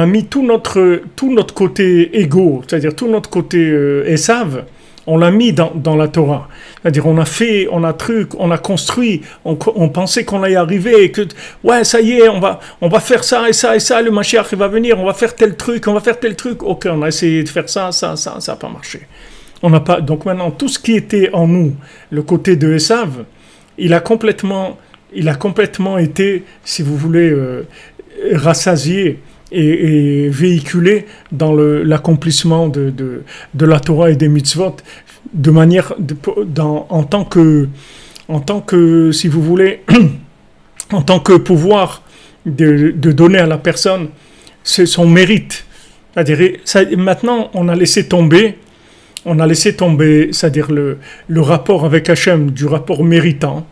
mis tout notre côté égo, c'est-à-dire tout notre côté Esav, on l'a mis dans la Torah. C'est-à-dire on a construit, on pensait qu'on allait y arriver, et que, ouais, ça y est, on va faire ça et ça et ça, le Mashiach il va venir, on va faire tel truc. Ok, on a essayé de faire ça n'a pas marché. Donc maintenant, tout ce qui était en nous, le côté de Esav, il a complètement été, si vous voulez, rassasié et véhiculé dans l'accomplissement de la Torah et des mitzvot de manière en tant que si vous voulez en tant que pouvoir de donner à la personne son mérite. C'est-à-dire, maintenant on a laissé tomber, c'est-à-dire le rapport avec Hachem, du rapport méritant,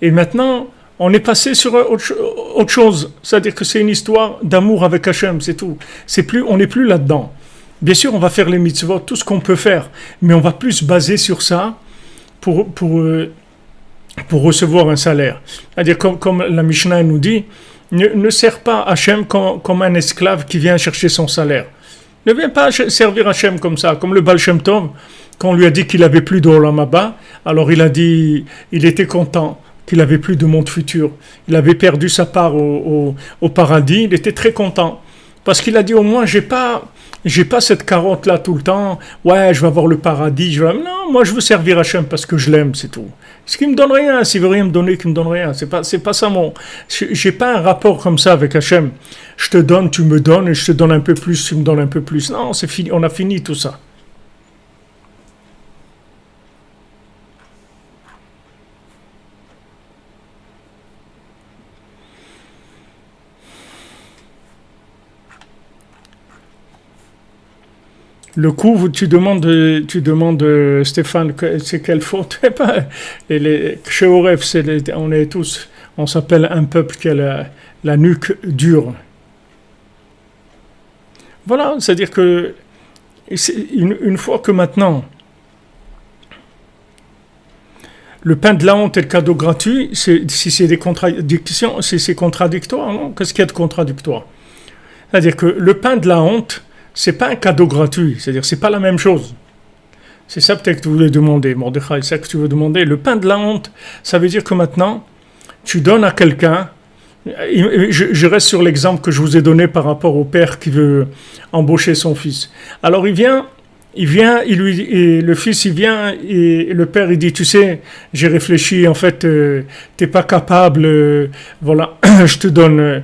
et maintenant on est passé sur autre chose. C'est-à-dire que c'est une histoire d'amour avec Hachem, c'est tout. On n'est plus là-dedans. Bien sûr, on va faire les mitzvot, tout ce qu'on peut faire, mais on va plus se baser sur ça pour, pour, euh, pour recevoir un salaire. C'est-à-dire, comme la Mishnah nous dit, ne sers pas Hachem comme un esclave qui vient chercher son salaire. Ne viens pas servir Hachem comme ça, comme le Baal Shem Tov, quand on lui a dit qu'il avait plus d'Olam Haba, alors il a dit, il était content qu'il avait plus de monde futur. Il avait perdu sa part au paradis, il était très content. Parce qu'il a dit, au moins, j'ai pas cette carotte-là tout le temps. Ouais, je vais avoir le paradis. Non, moi, je veux servir Hachem parce que je l'aime, c'est tout. Ce qui me donne rien, s'il veut rien me donner, qu'il me donne rien. C'est pas ça j'ai pas un rapport comme ça avec Hachem. Je te donne, tu me donnes, et je te donne un peu plus, tu me donnes un peu plus. Non, c'est fini, on a fini tout ça. Le coup, tu demandes Stéphane, c'est quelle faute? Chez Oref, on s'appelle un peuple qui a la nuque dure. Voilà, c'est-à-dire que une fois que maintenant, le pain de la honte et le cadeau gratuit, si c'est des contradictions, c'est contradictoire, non? Qu'est-ce qu'il y a de contradictoire? C'est-à-dire que le pain de la honte, c'est pas un cadeau gratuit, c'est-à-dire c'est pas la même chose. C'est ça peut-être que tu voulais demander, Mordechai, c'est ça que tu veux demander. Le pain de la honte, ça veut dire que maintenant, tu donnes à quelqu'un, je reste sur l'exemple que je vous ai donné par rapport au père qui veut embaucher son fils. Alors il vient, et le fils il vient, et le père il dit, tu sais, j'ai réfléchi, en fait, t'es pas capable, voilà, je te donne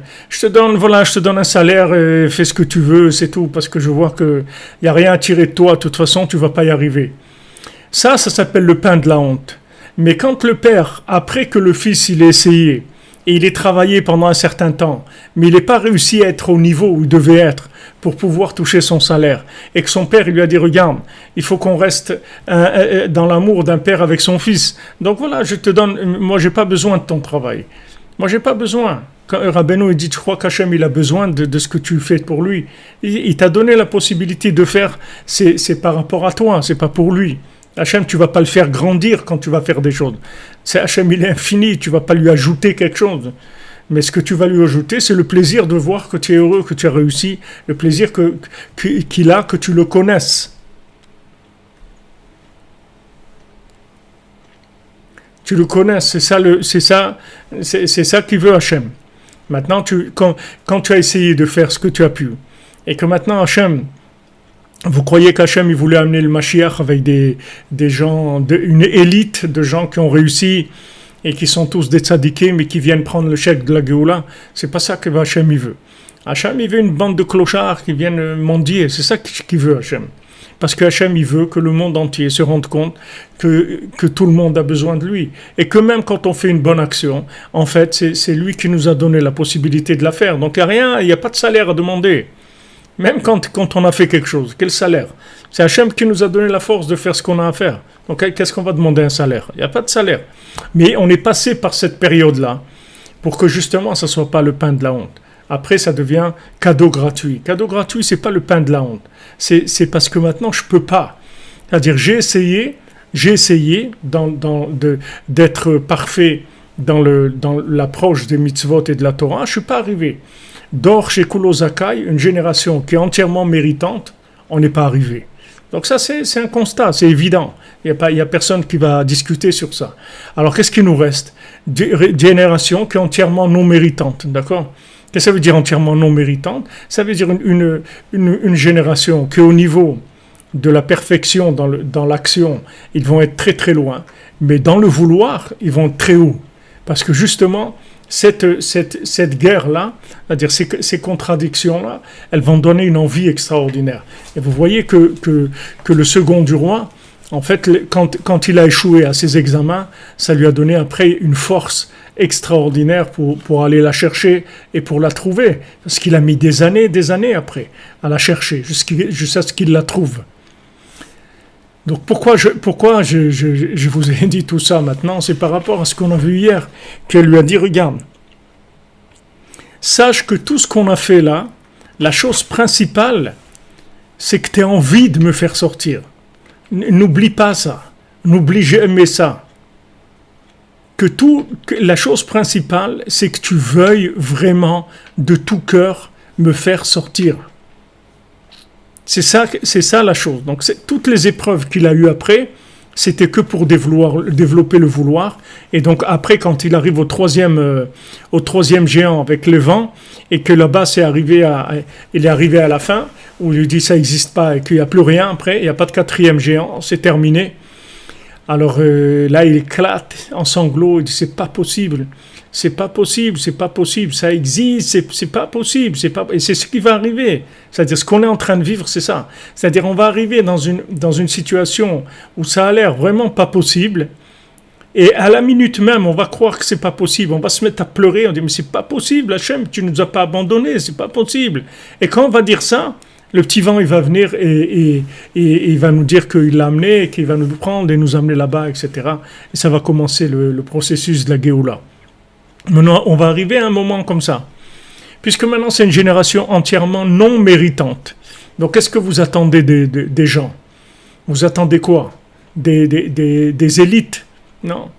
un salaire, fais ce que tu veux, c'est tout, parce que je vois que y a rien à tirer de toi, de toute façon, tu vas pas y arriver. Ça s'appelle le pain de la honte. Mais quand le père, après que le fils il ait essayé, et il est travaillé pendant un certain temps, mais il n'est pas réussi à être au niveau où il devait être pour pouvoir toucher son salaire, et que son père il lui a dit, regarde, il faut qu'on reste dans l'amour d'un père avec son fils, donc voilà, je te donne, moi j'ai pas besoin de ton travail, moi j'ai pas besoin. Quand Rabbeinu il dit, je crois qu'Hachem il a besoin de ce que tu fais pour lui, il t'a donné la possibilité de faire, c'est par rapport à toi, c'est pas pour lui. Hachem, tu vas pas le faire grandir quand tu vas faire des choses. C'est Hachem, il est infini, tu vas pas lui ajouter quelque chose. Mais ce que tu vas lui ajouter, c'est le plaisir de voir que tu es heureux, que tu as réussi, le plaisir qu'il a, que tu le connaisses. Tu le connais, c'est ça qu'il veut Hachem. Maintenant, quand tu as essayé de faire ce que tu as pu, et que maintenant Hachem, vous croyez qu'Hachem il voulait amener le Mashiach avec des gens, une élite de gens qui ont réussi et qui sont tous des tzadikim mais qui viennent prendre le chèque de la Géoula? C'est pas ça que Hachem il veut. Hachem il veut une bande de clochards qui viennent mendier, c'est ça qu'il veut Hachem. Parce que Hachem il veut que le monde entier se rende compte que tout le monde a besoin de lui. Et que même quand on fait une bonne action, en fait c'est lui qui nous a donné la possibilité de la faire. Donc il n'y a pas de salaire à demander. Même quand on a fait quelque chose, quel salaire? C'est Hachem qui nous a donné la force de faire ce qu'on a à faire. Donc qu'est-ce qu'on va demander un salaire? Il n'y a pas de salaire. Mais on est passé par cette période-là pour que justement ça ne soit pas le pain de la honte. Après ça devient cadeau gratuit. Cadeau gratuit, c'est pas le pain de la honte. C'est parce que maintenant je peux pas. C'est-à-dire j'ai essayé d'être parfait dans l'approche des mitzvot et de la Torah, je suis pas arrivé. D'or chez Kulo Zakai, une génération qui est entièrement méritante, on n'est pas arrivé. Donc ça, c'est un constat, c'est évident. Il y a personne qui va discuter sur ça. Alors, qu'est-ce qui nous reste? Une génération qui est entièrement non méritante, d'accord? Qu'est-ce que ça veut dire entièrement non méritante? Ça veut dire une génération qui est au niveau de la perfection dans l'action, ils vont être très très loin, mais dans le vouloir, ils vont être très haut. Parce que justement, cette guerre-là, c'est-à-dire ces contradictions-là, elles vont donner une envie extraordinaire. Et vous voyez que le second du roi, en fait, quand il a échoué à ses examens, ça lui a donné après une force extraordinaire pour aller la chercher et pour la trouver. Parce qu'il a mis des années après à la chercher, jusqu'à ce qu'il la trouve. Donc pourquoi je vous ai dit tout ça maintenant? C'est par rapport à ce qu'on a vu hier, qu'elle lui a dit, regarde, sache que tout ce qu'on a fait là, la chose principale, c'est que tu as envie de me faire sortir. N'oublie pas ça. n'oublie jamais ça. Que la chose principale, c'est que tu veuilles vraiment de tout cœur me faire sortir. C'est ça la chose. Donc toutes les épreuves qu'il a eues après, c'était que pour développer le vouloir. Et donc après, quand il arrive au troisième géant avec le vent, et que là-bas il est arrivé à la fin, où il lui dit ça n'existe pas et qu'il n'y a plus rien après, il n'y a pas de quatrième géant, c'est terminé. Alors là, il éclate en sanglots, il dit c'est pas possible, ça existe, c'est pas possible, et c'est ce qui va arriver. C'est-à-dire ce qu'on est en train de vivre, c'est ça. C'est-à-dire on va arriver dans une situation où ça a l'air vraiment pas possible, et à la minute même, on va croire que c'est pas possible, on va se mettre à pleurer, on dit mais c'est pas possible, Hachem, tu nous as pas abandonnés, c'est pas possible. Et quand on va dire ça, le petit vent, il va venir et il va nous dire qu'il l'a amené, et qu'il va nous prendre et nous amener là-bas, etc. Et ça va commencer le processus de la Géoula. Maintenant, on va arriver à un moment comme ça. Puisque maintenant, c'est une génération entièrement non méritante. Donc, qu'est-ce que vous attendez des gens? Vous attendez quoi? Des élites? Non.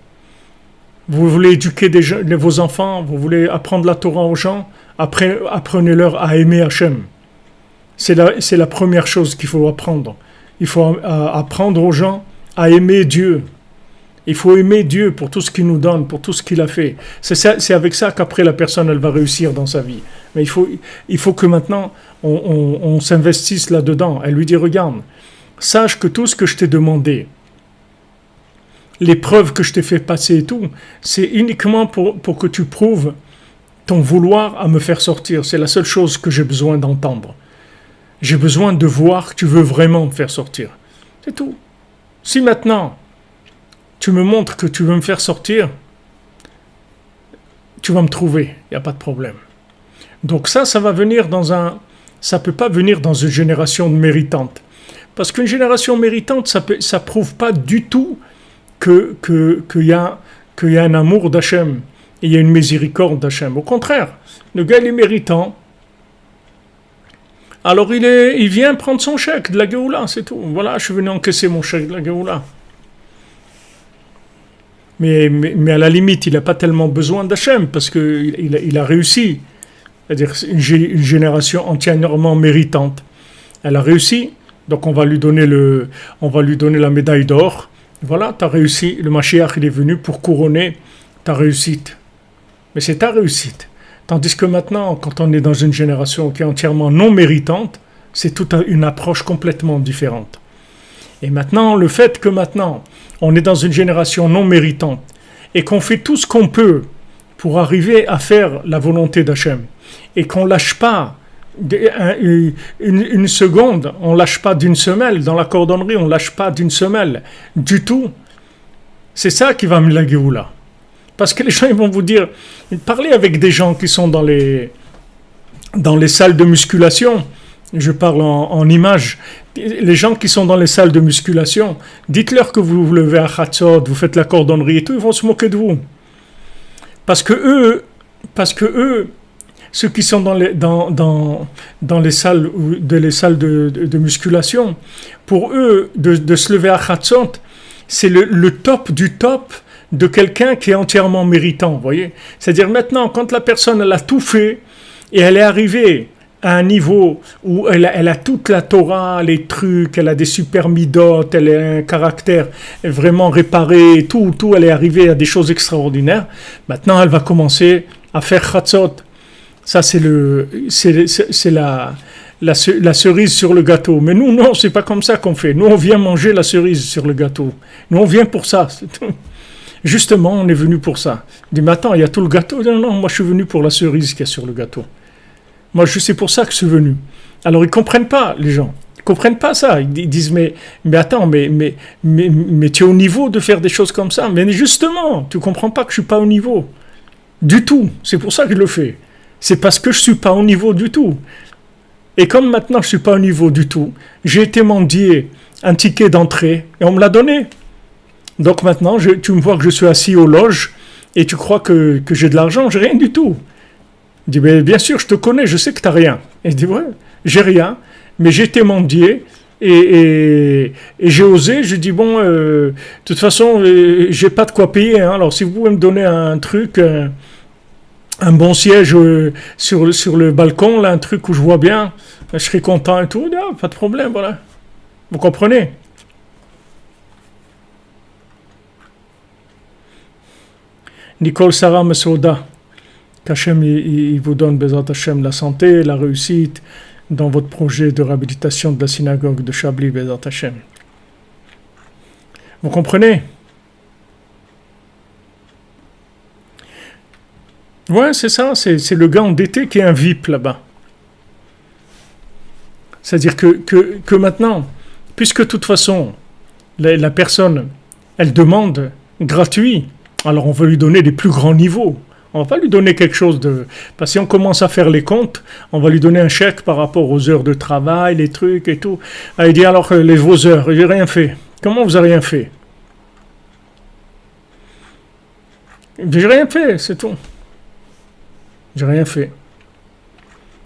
Vous voulez éduquer vos enfants? Vous voulez apprendre la Torah aux gens? Apprenez-leur à aimer Hachem. C'est la première chose qu'il faut apprendre. Il faut apprendre aux gens à aimer Dieu. Il faut aimer Dieu pour tout ce qu'il nous donne, pour tout ce qu'il a fait. C'est avec ça qu'après la personne elle va réussir dans sa vie. Mais il faut que maintenant on s'investisse là-dedans. Elle lui dit regarde, sache que tout ce que je t'ai demandé, les preuves que je t'ai fait passer et tout, c'est uniquement pour que tu prouves ton vouloir à me faire sortir. C'est la seule chose que j'ai besoin d'entendre. J'ai besoin de voir que tu veux vraiment me faire sortir. C'est tout. Si maintenant, tu me montres que tu veux me faire sortir, tu vas me trouver. Il n'y a pas de problème. Donc ça va venir ça ne peut pas venir dans une génération méritante. Parce qu'une génération méritante, ça prouve pas du tout qu'il y a un amour d'Hachem. Il y a une miséricorde d'Hachem. Au contraire, le gars, il est méritant. Alors il vient prendre son chèque de la Géoula, c'est tout. Voilà, je suis venu encaisser mon chèque de la Géoula. Mais à la limite, il n'a pas tellement besoin d'Hachem, parce qu'il a réussi. C'est-à-dire une génération entièrement méritante. Elle a réussi, donc on va lui donner la médaille d'or. Voilà, tu as réussi. Le Mashiach, il est venu pour couronner ta réussite. Mais c'est ta réussite. Tandis que maintenant, quand on est dans une génération qui est entièrement non méritante, c'est toute une approche complètement différente. Et maintenant, le fait que maintenant, on est dans une génération non méritante et qu'on fait tout ce qu'on peut pour arriver à faire la volonté d'Hachem et qu'on ne lâche pas une seconde, on ne lâche pas d'une semelle, dans la cordonnerie, on ne lâche pas d'une semelle du tout, c'est ça qui va amener la Géoula. Parce que les gens ils vont vous dire, parlez avec des gens qui sont dans les salles de musculation, je parle en images, les gens qui sont dans les salles de musculation, dites-leur que vous vous levez à Chatzot, vous faites la cordonnerie et tout, ils vont se moquer de vous. Parce que eux, ceux qui sont dans les salles de musculation, pour eux, de se lever à Chatzot, c'est le top du top de quelqu'un qui est entièrement méritant, vous voyez. C'est-à-dire maintenant, quand la personne elle a tout fait et elle est arrivée à un niveau où elle a toute la Torah, les trucs, elle a des super midotes, elle a un caractère vraiment réparé, tout, elle est arrivée à des choses extraordinaires. Maintenant, elle va commencer à faire chatzot. Ça, c'est la cerise sur le gâteau. Mais nous, non, c'est pas comme ça qu'on fait. Nous, on vient manger la cerise sur le gâteau. Nous, on vient pour ça, c'est tout. Justement, on est venu pour ça. Il dit, mais attends, il y a tout le gâteau. Non, moi je suis venu pour la cerise qu'il y a sur le gâteau. Moi, c'est pour ça que je suis venu. Alors, ils ne comprennent pas, les gens. Ils ne comprennent pas ça. Ils disent, mais attends, mais tu es au niveau de faire des choses comme ça. Mais justement, tu ne comprends pas que je ne suis pas au niveau. Du tout. C'est pour ça que je le fais. C'est parce que je ne suis pas au niveau du tout. Et comme maintenant, je ne suis pas au niveau du tout, j'ai été mendier un ticket d'entrée et on me l'a donné. Donc maintenant, tu me vois que je suis assis aux loges et tu crois que j'ai de l'argent, j'ai rien du tout. Il dit, mais bien sûr, je te connais, je sais que tu n'as rien. Et je dis, ouais, j'ai rien, mais j'ai été mendier Et j'ai osé, je dis bon, de toute façon, j'ai pas de quoi payer, hein, alors si vous pouvez me donner un truc, un bon siège sur le balcon, là, un truc où je vois bien, je serai content et tout, non, pas de problème, voilà. Vous comprenez? Nicole Sarah Mesouda, qu'Hachem il vous donne, Bezat Hachem, la santé, la réussite dans votre projet de réhabilitation de la synagogue de Chablis, Bezat Hachem. Vous comprenez? Ouais, c'est ça, c'est le gars endetté qui est un VIP là-bas. C'est-à-dire que maintenant, puisque de toute façon, la personne, elle demande gratuit, alors on va lui donner les plus grands niveaux. On va pas lui donner quelque chose de... Parce que si on commence à faire les comptes, on va lui donner un chèque par rapport aux heures de travail, les trucs et tout. Ah, il dit alors vos heures, j'ai rien fait. Comment vous avez rien fait? J'ai rien fait, c'est tout. J'ai rien fait.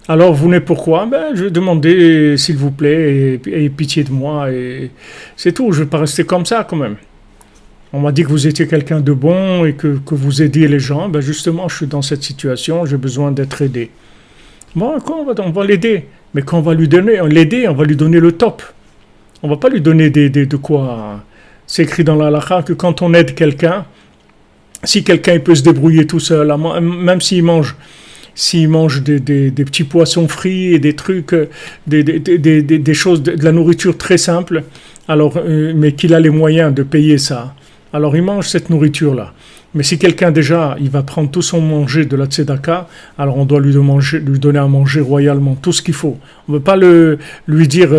Alors vous venez pourquoi? Ben, je vais demander s'il vous plaît et ayez pitié de moi et c'est tout. Je vais pas rester comme ça quand même. On m'a dit que vous étiez quelqu'un de bon et que vous aidiez les gens. Ben justement, je suis dans cette situation, j'ai besoin d'être aidé. Bon, on va l'aider. Mais quand on va lui donner, l'aider, on va lui donner le top. On va pas lui donner de quoi. C'est écrit dans la halakha que quand on aide quelqu'un, si quelqu'un il peut se débrouiller tout seul, même s'il mange des petits poissons frits et des trucs, des choses, de la nourriture très simple, alors, mais qu'il a les moyens de payer ça, alors il mange cette nourriture-là. Mais si quelqu'un déjà, il va prendre tout son manger de la tzedaka, alors on doit lui donner à manger royalement, tout ce qu'il faut. On ne peut pas lui dire...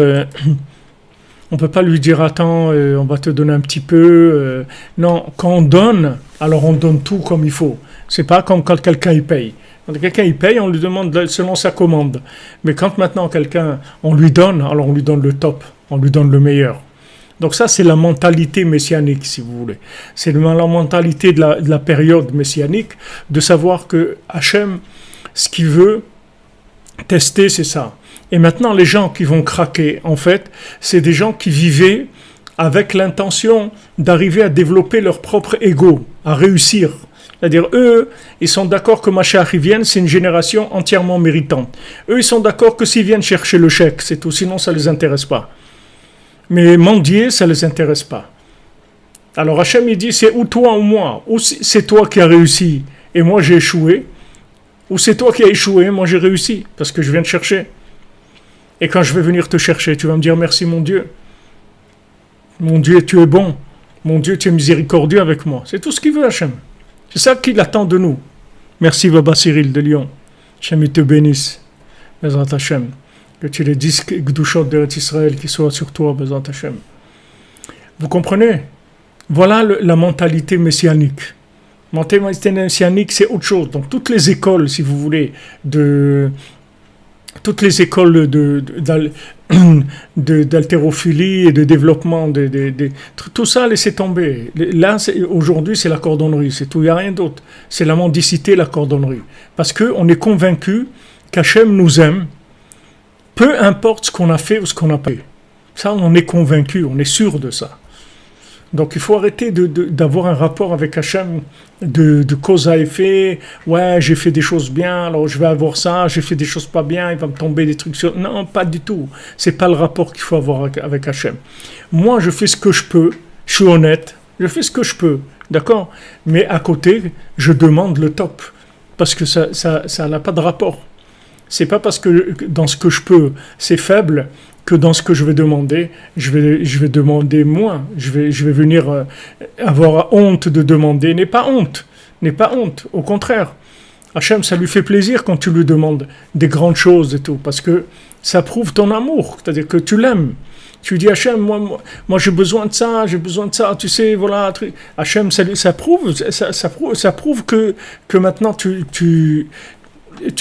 on peut pas lui dire attends, on va te donner un petit peu. Non, quand on donne, alors on donne tout comme il faut. C'est pas comme quand quelqu'un il paye. Quand quelqu'un il paye, on lui demande selon sa commande. Mais quand maintenant on lui donne, alors on lui donne le top, on lui donne le meilleur. Donc ça, c'est la mentalité messianique, si vous voulez. C'est la mentalité de la période messianique, de savoir que Hachem, ce qu'il veut tester, c'est ça. Et maintenant, les gens qui vont craquer, en fait, c'est des gens qui vivaient avec l'intention d'arriver à développer leur propre ego, à réussir. C'est-à-dire, eux, ils sont d'accord que Mashiach vienne, c'est une génération entièrement méritante. Eux, ils sont d'accord que s'ils viennent chercher le chèque, c'est tout, sinon ça ne les intéresse pas. Mais mendier, ça ne les intéresse pas. Alors Hachem, il dit, c'est ou toi ou moi, ou c'est toi qui as réussi et moi j'ai échoué, ou c'est toi qui as échoué, moi j'ai réussi, parce que je viens te chercher. Et quand je vais venir te chercher, tu vas me dire merci mon Dieu. Mon Dieu, tu es bon. Mon Dieu, tu es miséricordieux avec moi. C'est tout ce qu'il veut, Hachem. C'est ça qu'il attend de nous. Merci, Baba Cyril de Lyon. Hachem, il te bénisse. Bezrat Hachem. Que tu les disques Gdushot d'Eretz Israël qui soient sur toi, Bezrat Hachem. Vous comprenez? Voilà la mentalité messianique. La mentalité messianique, c'est autre chose. Donc, toutes les écoles, si vous voulez, toutes les écoles d'haltérophilie et de développement, tout ça, laissez tomber. Là, aujourd'hui, c'est la cordonnerie, c'est tout, il n'y a rien d'autre. C'est la mendicité, la cordonnerie. Parce qu'on est convaincu qu'Hachem nous aime, peu importe ce qu'on a fait ou ce qu'on n'a pas fait. Ça, on est convaincu, on est sûr de ça. Donc il faut arrêter d'avoir un rapport avec Hachem de cause à effet. Ouais, j'ai fait des choses bien, alors je vais avoir ça. J'ai fait des choses pas bien, il va me tomber des trucs sur... Non, pas du tout. C'est pas le rapport qu'il faut avoir avec Hachem. Moi, je fais ce que je peux. Je suis honnête. Je fais ce que je peux. D'accord? Mais à côté, je demande le top. Parce que ça n'a pas de rapport. C'est pas parce que dans ce que je peux, c'est faible, que dans ce que je vais demander, je vais demander moins. Je vais venir avoir honte de demander. N'aie pas honte. Au contraire. Hachem, ça lui fait plaisir quand tu lui demandes des grandes choses et tout, parce que ça prouve ton amour. C'est-à-dire que tu l'aimes. Tu dis, Hachem, moi j'ai besoin de ça, tu sais, voilà. Hachem, ça prouve que maintenant tu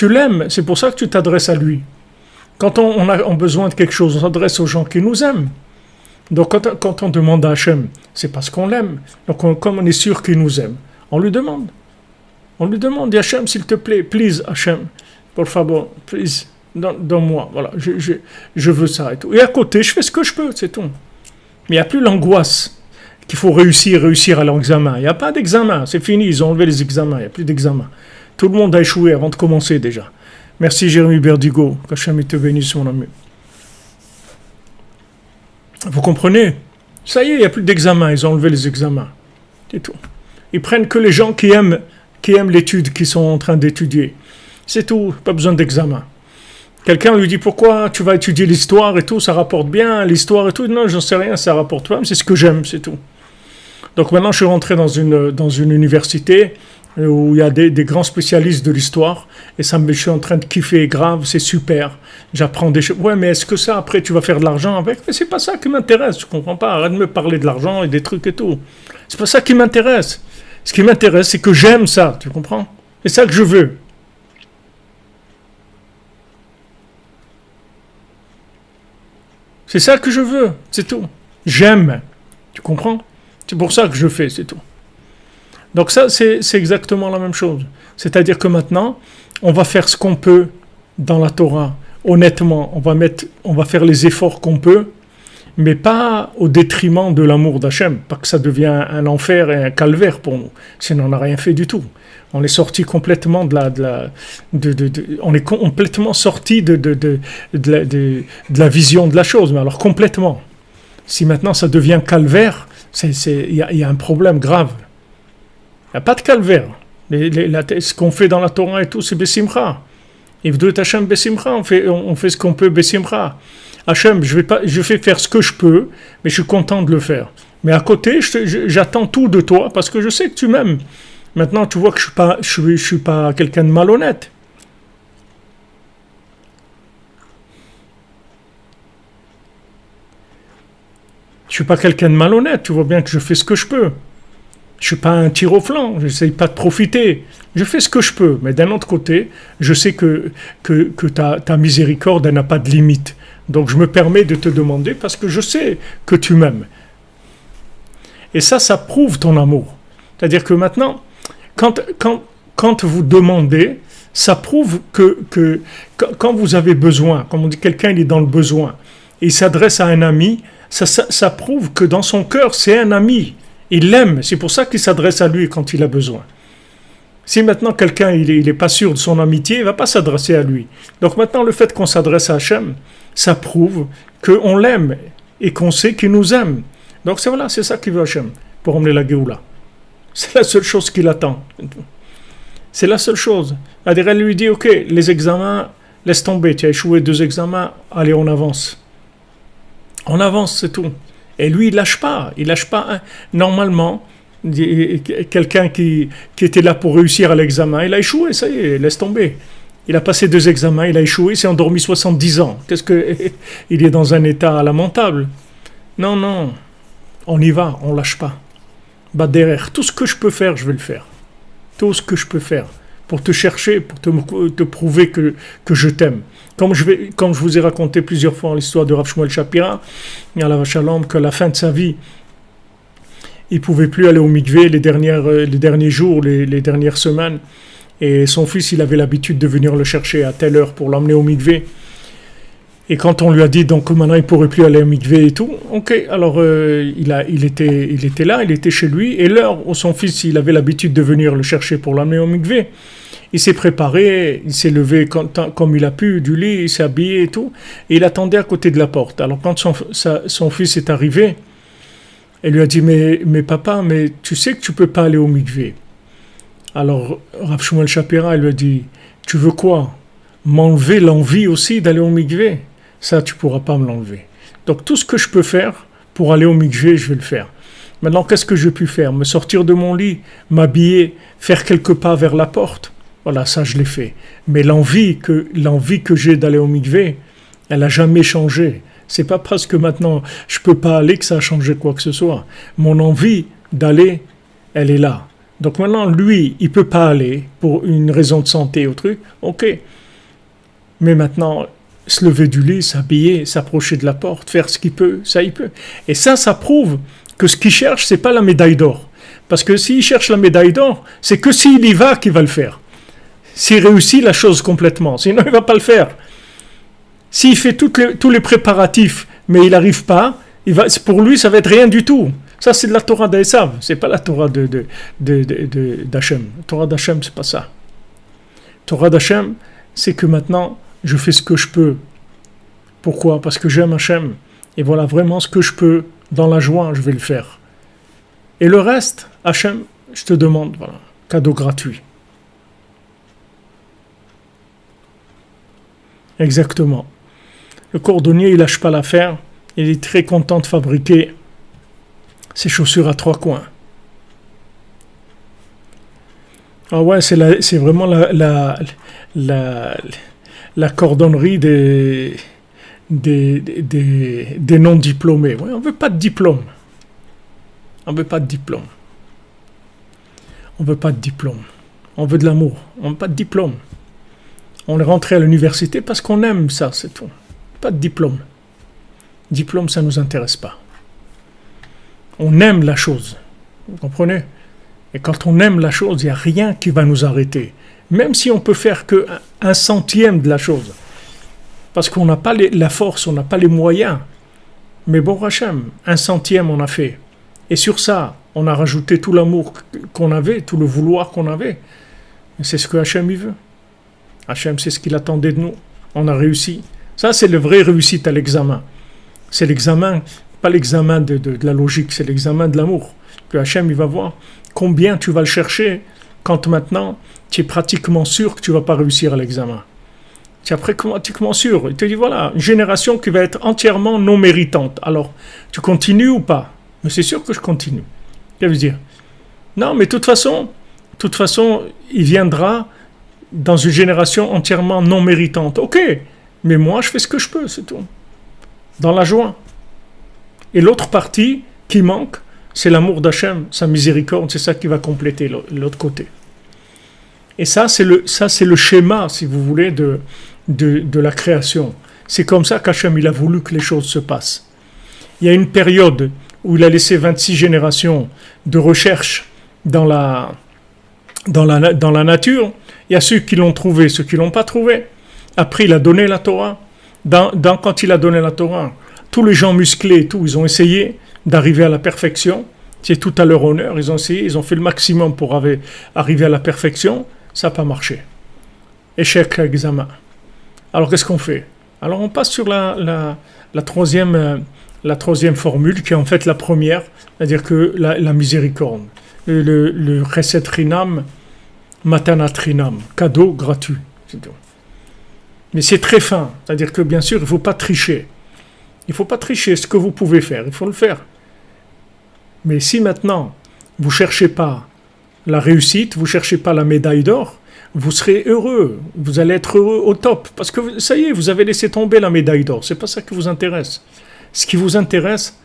l'aimes. C'est pour ça que tu t'adresses à lui. Quand on a besoin de quelque chose, on s'adresse aux gens qui nous aiment. Donc quand on demande à Hachem, c'est parce qu'on l'aime. Donc comme on est sûr qu'il nous aime, on lui demande. Dis Hachem, s'il te plaît, please Hachem, por favor, please, dans moi. Voilà, je veux ça et tout. Et à côté, je fais ce que je peux, c'est tout. Mais il n'y a plus l'angoisse qu'il faut réussir à l'examen. Il n'y a pas d'examen, c'est fini, ils ont enlevé les examens, il n'y a plus d'examen. Tout le monde a échoué avant de commencer déjà. Merci Jérémy Berdigo, qu'Hachem te bénisse mon ami. Vous comprenez? Ça y est, il n'y a plus d'examen, ils ont enlevé les examens. C'est tout. Ils prennent que les gens qui aiment l'étude, qui sont en train d'étudier. C'est tout, pas besoin d'examen. Quelqu'un lui dit pourquoi tu vas étudier l'histoire et tout, ça rapporte bien, l'histoire et tout. Non, j'en sais rien, ça rapporte pas, mais c'est ce que j'aime, c'est tout. Donc maintenant, je suis rentré dans une université où il y a des grands spécialistes de l'histoire et je suis en train de kiffer grave, c'est super. J'apprends des choses. Ouais, mais est-ce que ça, après, tu vas faire de l'argent avec? Mais c'est pas ça qui m'intéresse, tu comprends pas? Arrête de me parler de l'argent et des trucs et tout. C'est pas ça qui m'intéresse. Ce qui m'intéresse, c'est que j'aime ça, tu comprends? C'est ça que je veux. C'est ça que je veux, c'est tout. J'aime, tu comprends? C'est pour ça que je fais, c'est tout. Donc ça, c'est exactement la même chose. C'est-à-dire que maintenant, on va faire ce qu'on peut dans la Torah. Honnêtement, on va faire les efforts qu'on peut, mais pas au détriment de l'amour d'Hachem, pas que ça devienne un enfer et un calvaire pour nous. Sinon, on n'a rien fait du tout. On est sorti complètement on est complètement sorti de la vision de la chose, mais alors complètement. Si maintenant ça devient calvaire, il y a un problème grave. Il n'y a pas de calvaire. Ce qu'on fait dans la Torah et tout, c'est Bessimcha. Ivdut Hachem Bessimcha, on fait ce qu'on peut Bessimcha. Hachem, je vais faire ce que je peux, mais je suis content de le faire. Mais à côté, j'attends tout de toi parce que je sais que tu m'aimes. Maintenant, tu vois que je suis pas quelqu'un de malhonnête. Je suis pas quelqu'un de malhonnête. Tu vois bien que je fais ce que je peux. Je suis pas un tir au flanc. Je n'essaye pas de profiter. Je fais ce que je peux. Mais d'un autre côté, je sais que ta miséricorde n'a pas de limite. Donc, je me permets de te demander parce que je sais que tu m'aimes. Et ça prouve ton amour. C'est-à-dire que maintenant, quand vous demandez, ça prouve que quand vous avez besoin, comme on dit, quelqu'un il est dans le besoin, et il s'adresse à un ami, ça prouve que dans son cœur, c'est un ami. Il l'aime, c'est pour ça qu'il s'adresse à lui quand il a besoin. Si maintenant quelqu'un il est pas sûr de son amitié, il va pas s'adresser à lui. Donc maintenant, le fait qu'on s'adresse à Hachem, ça prouve qu'on l'aime et qu'on sait qu'il nous aime. Donc c'est ça qu'il veut Hachem, pour emmener la Géoula. C'est la seule chose qu'il attend. C'est la seule chose. C'est-à-dire, elle lui dit, ok, les examens, laisse tomber, tu as échoué 2 examens, allez, on avance. On avance, c'est tout. Et lui, il lâche pas. Normalement, quelqu'un qui était là pour réussir à l'examen, il a échoué, ça y est, laisse tomber. Il a passé 2 examens, il a échoué, il s'est endormi 70 ans. Il est dans un état lamentable. Non, on y va, on lâche pas. Bah derrière, tout ce que je peux faire, je vais le faire. Tout ce que je peux faire pour te chercher, pour te prouver que je t'aime. Comme je vous ai raconté plusieurs fois l'histoire de Rav Shmuel Shapira, Alav Shalom, qu'à la fin de sa vie, il ne pouvait plus aller au mikvé les derniers jours, les dernières semaines. Et son fils, il avait l'habitude de venir le chercher à telle heure pour l'emmener au mikvé. Et quand on lui a dit donc maintenant il ne pourrait plus aller au mikvé et tout, ok, alors il était là, il était chez lui, et l'heure où son fils il avait l'habitude de venir le chercher pour l'amener au mikvé, il s'est préparé, il s'est levé comme il a pu du lit, il s'est habillé et tout, et il attendait à côté de la porte. Alors quand son fils est arrivé, elle lui a dit mais papa, mais tu sais que tu ne peux pas aller au mikvé. Alors Rav Shmuel Shapira il lui a dit tu veux quoi? M'enlever l'envie aussi d'aller au mikvé? Ça, tu ne pourras pas me l'enlever. Donc, tout ce que je peux faire pour aller au mikvé, je vais le faire. Maintenant, qu'est-ce que je puis faire? Me sortir de mon lit, m'habiller, faire quelques pas vers la porte. Voilà, ça, je l'ai fait. Mais l'envie que j'ai d'aller au mikvé, elle n'a jamais changé. C'est pas parce que maintenant, je ne peux pas aller que ça a changé quoi que ce soit. Mon envie d'aller, elle est là. Donc maintenant, lui, il ne peut pas aller pour une raison de santé ou truc. Ok. Mais maintenant, se lever du lit, s'habiller, s'approcher de la porte, faire ce qu'il peut, ça il peut. Et ça prouve que ce qu'il cherche, c'est pas la médaille d'or. Parce que s'il cherche la médaille d'or, c'est que s'il y va qu'il va le faire. S'il réussit la chose complètement, sinon il va pas le faire. S'il fait tous les préparatifs, mais il n'arrive pas, pour lui, ça va être rien du tout. Ça, c'est de la Torah d'Esav, c'est pas la Torah d'Hachem. La Torah d'Hachem, c'est pas ça. La Torah d'Hachem, c'est que maintenant, je fais ce que je peux. Pourquoi? Parce que j'aime Hachem. Et voilà, vraiment ce que je peux, dans la joie, je vais le faire. Et le reste, Hachem, je te demande, voilà, cadeau gratuit. Exactement. Le cordonnier, il lâche pas l'affaire. Il est très content de fabriquer ses chaussures à 3 coins. Ah ouais, c'est vraiment la cordonnerie des non-diplômés. Ouais, on veut pas de diplôme. On veut pas de diplôme. On veut pas de diplôme. On veut de l'amour. On veut pas de diplôme. On est rentré à l'université parce qu'on aime ça, c'est tout. Pas de diplôme. Diplôme, ça ne nous intéresse pas. On aime la chose. Vous comprenez? Et quand on aime la chose, il n'y a rien qui va nous arrêter. Même si on peut faire que 1/100 de la chose. Parce qu'on n'a pas la force, on n'a pas les moyens. Mais bon, Hachem, 1/100 on a fait. Et sur ça, on a rajouté tout l'amour qu'on avait, tout le vouloir qu'on avait. Et c'est ce que Hachem il veut. Hachem, c'est ce qu'il attendait de nous. On a réussi. Ça, c'est la vraie réussite à l'examen. C'est l'examen, pas l'examen de la logique, c'est l'examen de l'amour. Que Hachem, il va voir combien tu vas le chercher quand maintenant, tu es pratiquement sûr que tu ne vas pas réussir à l'examen. Tu es pratiquement sûr. Il te dit, voilà, une génération qui va être entièrement non méritante. Alors, tu continues ou pas? Mais c'est sûr que je continue. Ça veut dire, non, mais de toute façon, il viendra dans une génération entièrement non méritante. Ok, mais moi, je fais ce que je peux, c'est tout. Dans la joie. Et l'autre partie qui manque, c'est l'amour d'Hachem, sa miséricorde, c'est ça qui va compléter l'autre côté. Et ça, c'est le schéma, si vous voulez, de la création. C'est comme ça qu'Hachem, il a voulu que les choses se passent. Il y a une période où il a laissé 26 générations de recherche dans la nature. Il y a ceux qui l'ont trouvé, ceux qui ne l'ont pas trouvé. Après, il a donné la Torah. Quand il a donné la Torah, tous les gens musclés, ils ont essayé d'arriver à la perfection. C'est tout à leur honneur. Ils ont essayé, ils ont fait le maximum pour arriver à la perfection. Ça n'a pas marché. Échec à l'examen. Alors, qu'est-ce qu'on fait? Alors, on passe sur la troisième formule, qui est en fait la première, c'est-à-dire que la miséricorde. Le chesed rinam, matanat rinam, cadeau gratuit. C'est tout. Mais c'est très fin, c'est-à-dire que bien sûr, il ne faut pas tricher. Il ne faut pas tricher, ce que vous pouvez faire, il faut le faire. Mais si maintenant, vous ne cherchez pas la réussite, vous ne cherchez pas la médaille d'or, vous serez heureux, vous allez être heureux au top. Parce que ça y est, vous avez laissé tomber la médaille d'or, ce n'est pas ça qui vous intéresse. Ce qui vous intéresse,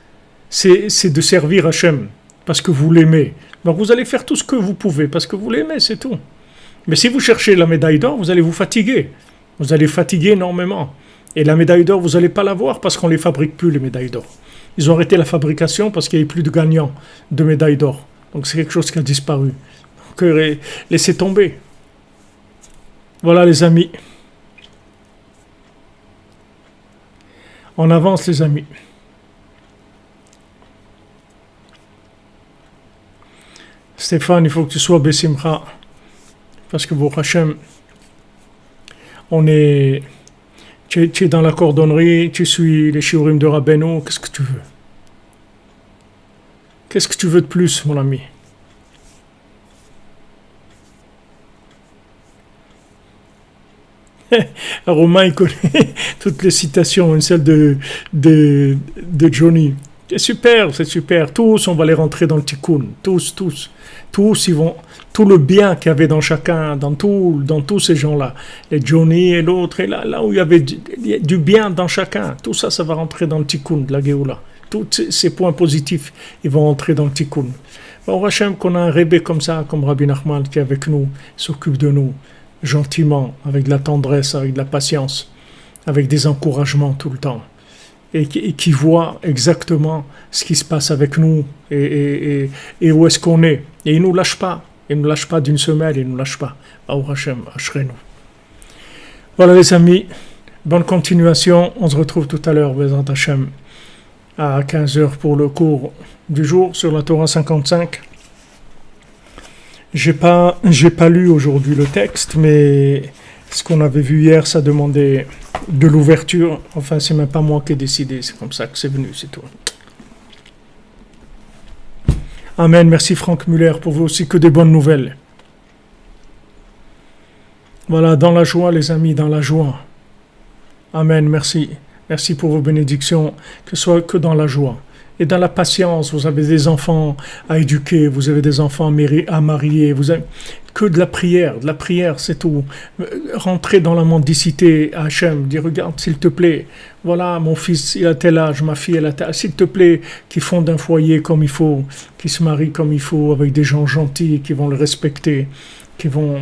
c'est de servir Hachem, parce que vous l'aimez. Donc vous allez faire tout ce que vous pouvez, parce que vous l'aimez, c'est tout. Mais si vous cherchez la médaille d'or, vous allez vous fatiguer. Vous allez fatiguer énormément. Et la médaille d'or, vous n'allez pas l'avoir parce qu'on ne les fabrique plus, les médailles d'or. Ils ont arrêté la fabrication parce qu'il n'y avait plus de gagnants de médailles d'or. Donc c'est quelque chose qui a disparu. Donc laissez tomber. Voilà les amis. On avance les amis. Stéphane, il faut que tu sois Bessimcha. Parce que pour Hachem, tu es dans la cordonnerie, tu suis les shiurim de Rabbeinu, qu'est-ce que tu veux? Qu'est-ce que tu veux de plus, mon ami? Romain, il connaît toutes les citations, celle de Johnny. C'est super, c'est super. Tous, on va les rentrer dans le tikkun. Tous, ils vont... Tout le bien qu'il y avait dans chacun, dans tous ces gens-là, les Johnny et l'autre, et là où il y avait du bien dans chacun, tout ça, ça va rentrer dans le tikkun de la Géoula. Tous ces points positifs, ils vont rentrer dans le tikkun. Bon, Hachem, qu'on a un rébé comme ça, comme Rabbi Nachman, qui est avec nous, s'occupe de nous, gentiment, avec de la tendresse, avec de la patience, avec des encouragements tout le temps. Et qui voit exactement ce qui se passe avec nous et où est-ce qu'on est. Et il ne nous lâche pas. Il ne nous lâche pas d'une semelle, il ne nous lâche pas. Baruch Hashem, Ashrenu. Voilà les amis, Bonne continuation. On se retrouve tout à l'heure, Bezrat Hashem, à 15h pour le cours du jour sur la Torah 55. J'ai pas lu aujourd'hui le texte, mais ce qu'on avait vu hier, ça demandait de l'ouverture. Enfin, c'est même pas moi qui ai décidé, c'est comme ça que c'est venu, c'est tout. Amen. Merci Franck Muller, pour vous aussi que des bonnes nouvelles. Voilà, dans la joie les amis, dans la joie. Amen, merci. Merci pour vos bénédictions, que ce soit que dans la joie. Et dans la patience, vous avez des enfants à éduquer, vous avez des enfants à marier, vous avez que de la prière, c'est tout. Rentrez dans la mendicité à Hachem, dire regarde s'il te plaît, voilà mon fils il a tel âge, ma fille elle a tel âge, s'il te plaît, qu'ils fondent un foyer comme il faut, qu'ils se marient comme il faut, avec des gens gentils, qui vont le respecter, qui vont...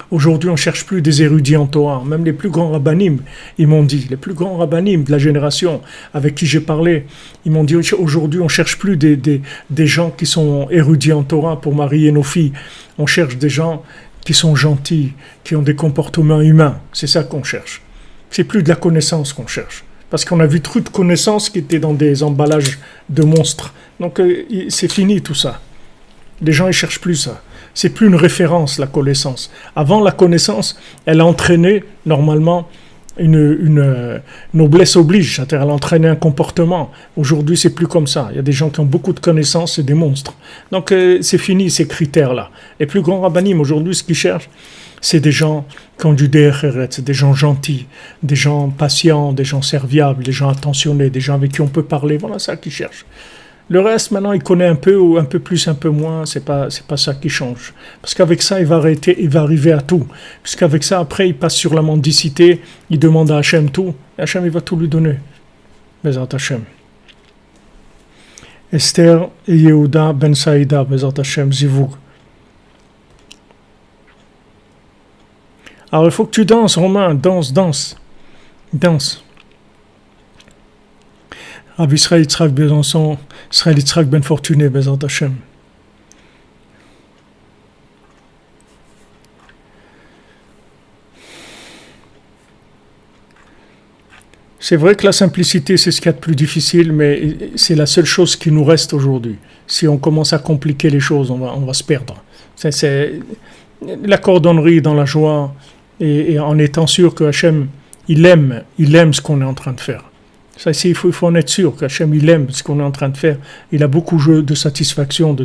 Aujourd'hui, on ne cherche plus des érudits en Torah. Même les plus grands rabbinim, ils m'ont dit, les plus grands rabbinim de la génération avec qui j'ai parlé, ils m'ont dit, aujourd'hui, on ne cherche plus des gens qui sont érudits en Torah pour marier nos filles. On cherche des gens qui sont gentils, qui ont des comportements humains. C'est ça qu'on cherche. C'est plus de la connaissance qu'on cherche. Parce qu'on a vu trop de connaissances qui étaient dans des emballages de monstres. Donc, c'est fini tout ça. Les gens, ils ne cherchent plus ça. C'est plus une référence, la connaissance. Avant, la connaissance, elle a entraîné, normalement, une noblesse oblige. C'est-à-dire, elle a entraîné un comportement. Aujourd'hui, c'est plus comme ça. Il y a des gens qui ont beaucoup de connaissances, c'est des monstres. Donc, c'est fini, ces critères-là. Les plus grands rabbinim, aujourd'hui, ce qu'ils cherchent, c'est des gens qui ont du derecheret, c'est des gens gentils, des gens patients, des gens serviables, des gens attentionnés, des gens avec qui on peut parler. Voilà ça qu'ils cherchent. Le reste, maintenant, il connaît un peu, ou un peu plus, un peu moins, c'est pas ça qui change. Parce qu'avec ça, il va arriver à tout. Puisqu'avec ça, après, il passe sur la mendicité, il demande à Hachem tout, et Hachem, il va tout lui donner. Bezrat Hachem. Esther et Yehuda ben Saïda, Bezrat Hachem, Zivug. Alors, il faut que tu danses, Romain, danse. Rabbi Israël Yitzhak Besançon, Israël Yitzhak Ben Fortuné, Bezrat Hashem. C'est vrai que la simplicité, c'est ce qu'il y a de plus difficile, mais c'est la seule chose qui nous reste aujourd'hui. Si on commence à compliquer les choses, on va se perdre. C'est la cordonnerie dans la joie, et en étant sûr que Hachem, il aime ce qu'on est en train de faire. Ça, il faut en être sûr qu'Hachem, il aime ce qu'on est en train de faire. Il a beaucoup de satisfaction de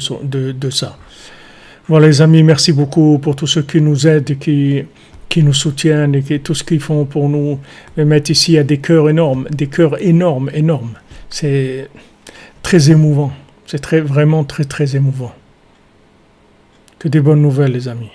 ça. Voilà les amis, merci beaucoup pour tous ceux qui nous aident, et qui nous soutiennent, et tout ce qu'ils font pour nous mettre ici à des cœurs énormes. C'est très émouvant. C'est vraiment très, très émouvant. Que des bonnes nouvelles les amis.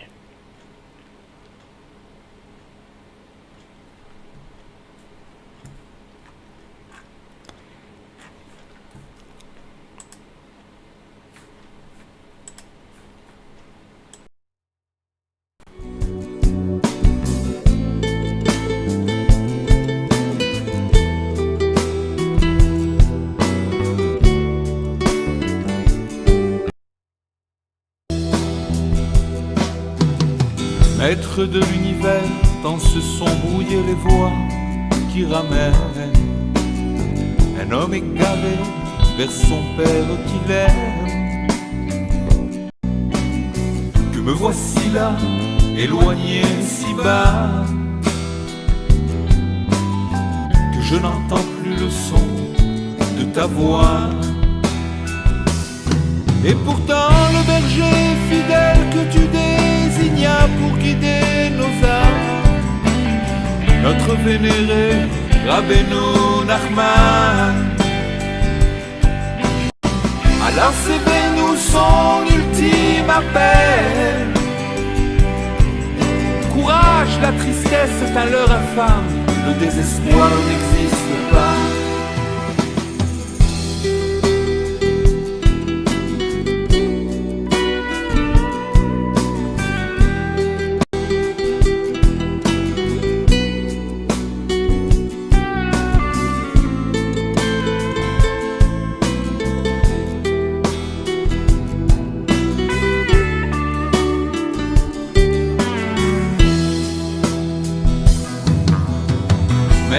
Maître de l'univers, tant se sont brouillées les voies qui ramènent un homme égaré vers son père qu'il aime. Que me voici là, éloigné si bas, que je n'entends plus le son de ta voix. Et pourtant le berger fidèle que tu désignas pour guider nos âmes, notre vénéré Rabbeinu Nachman, a lancé vers nous son ultime appel. Courage, la tristesse est un leurre infâme, le désespoir n'existe pas.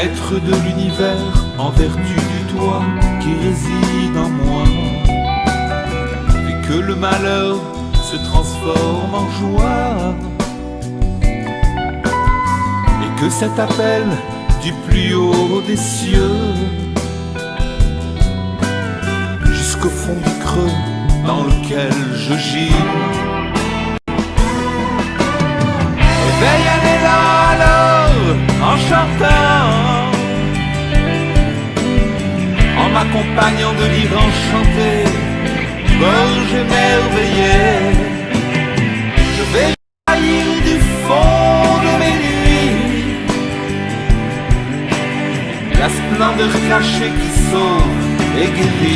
maître de l'univers en vertu du toit qui réside en moi, et que le malheur se transforme en joie, et que cet appel du plus haut des cieux jusqu'au fond du creux dans lequel je gis. Éveille un élan alors en chantant, en m'accompagnant de lyres enchantés, gorge émerveillée. Je vais jaillir du fond de mes nuits la splendeur cachée qui sauve et guérit.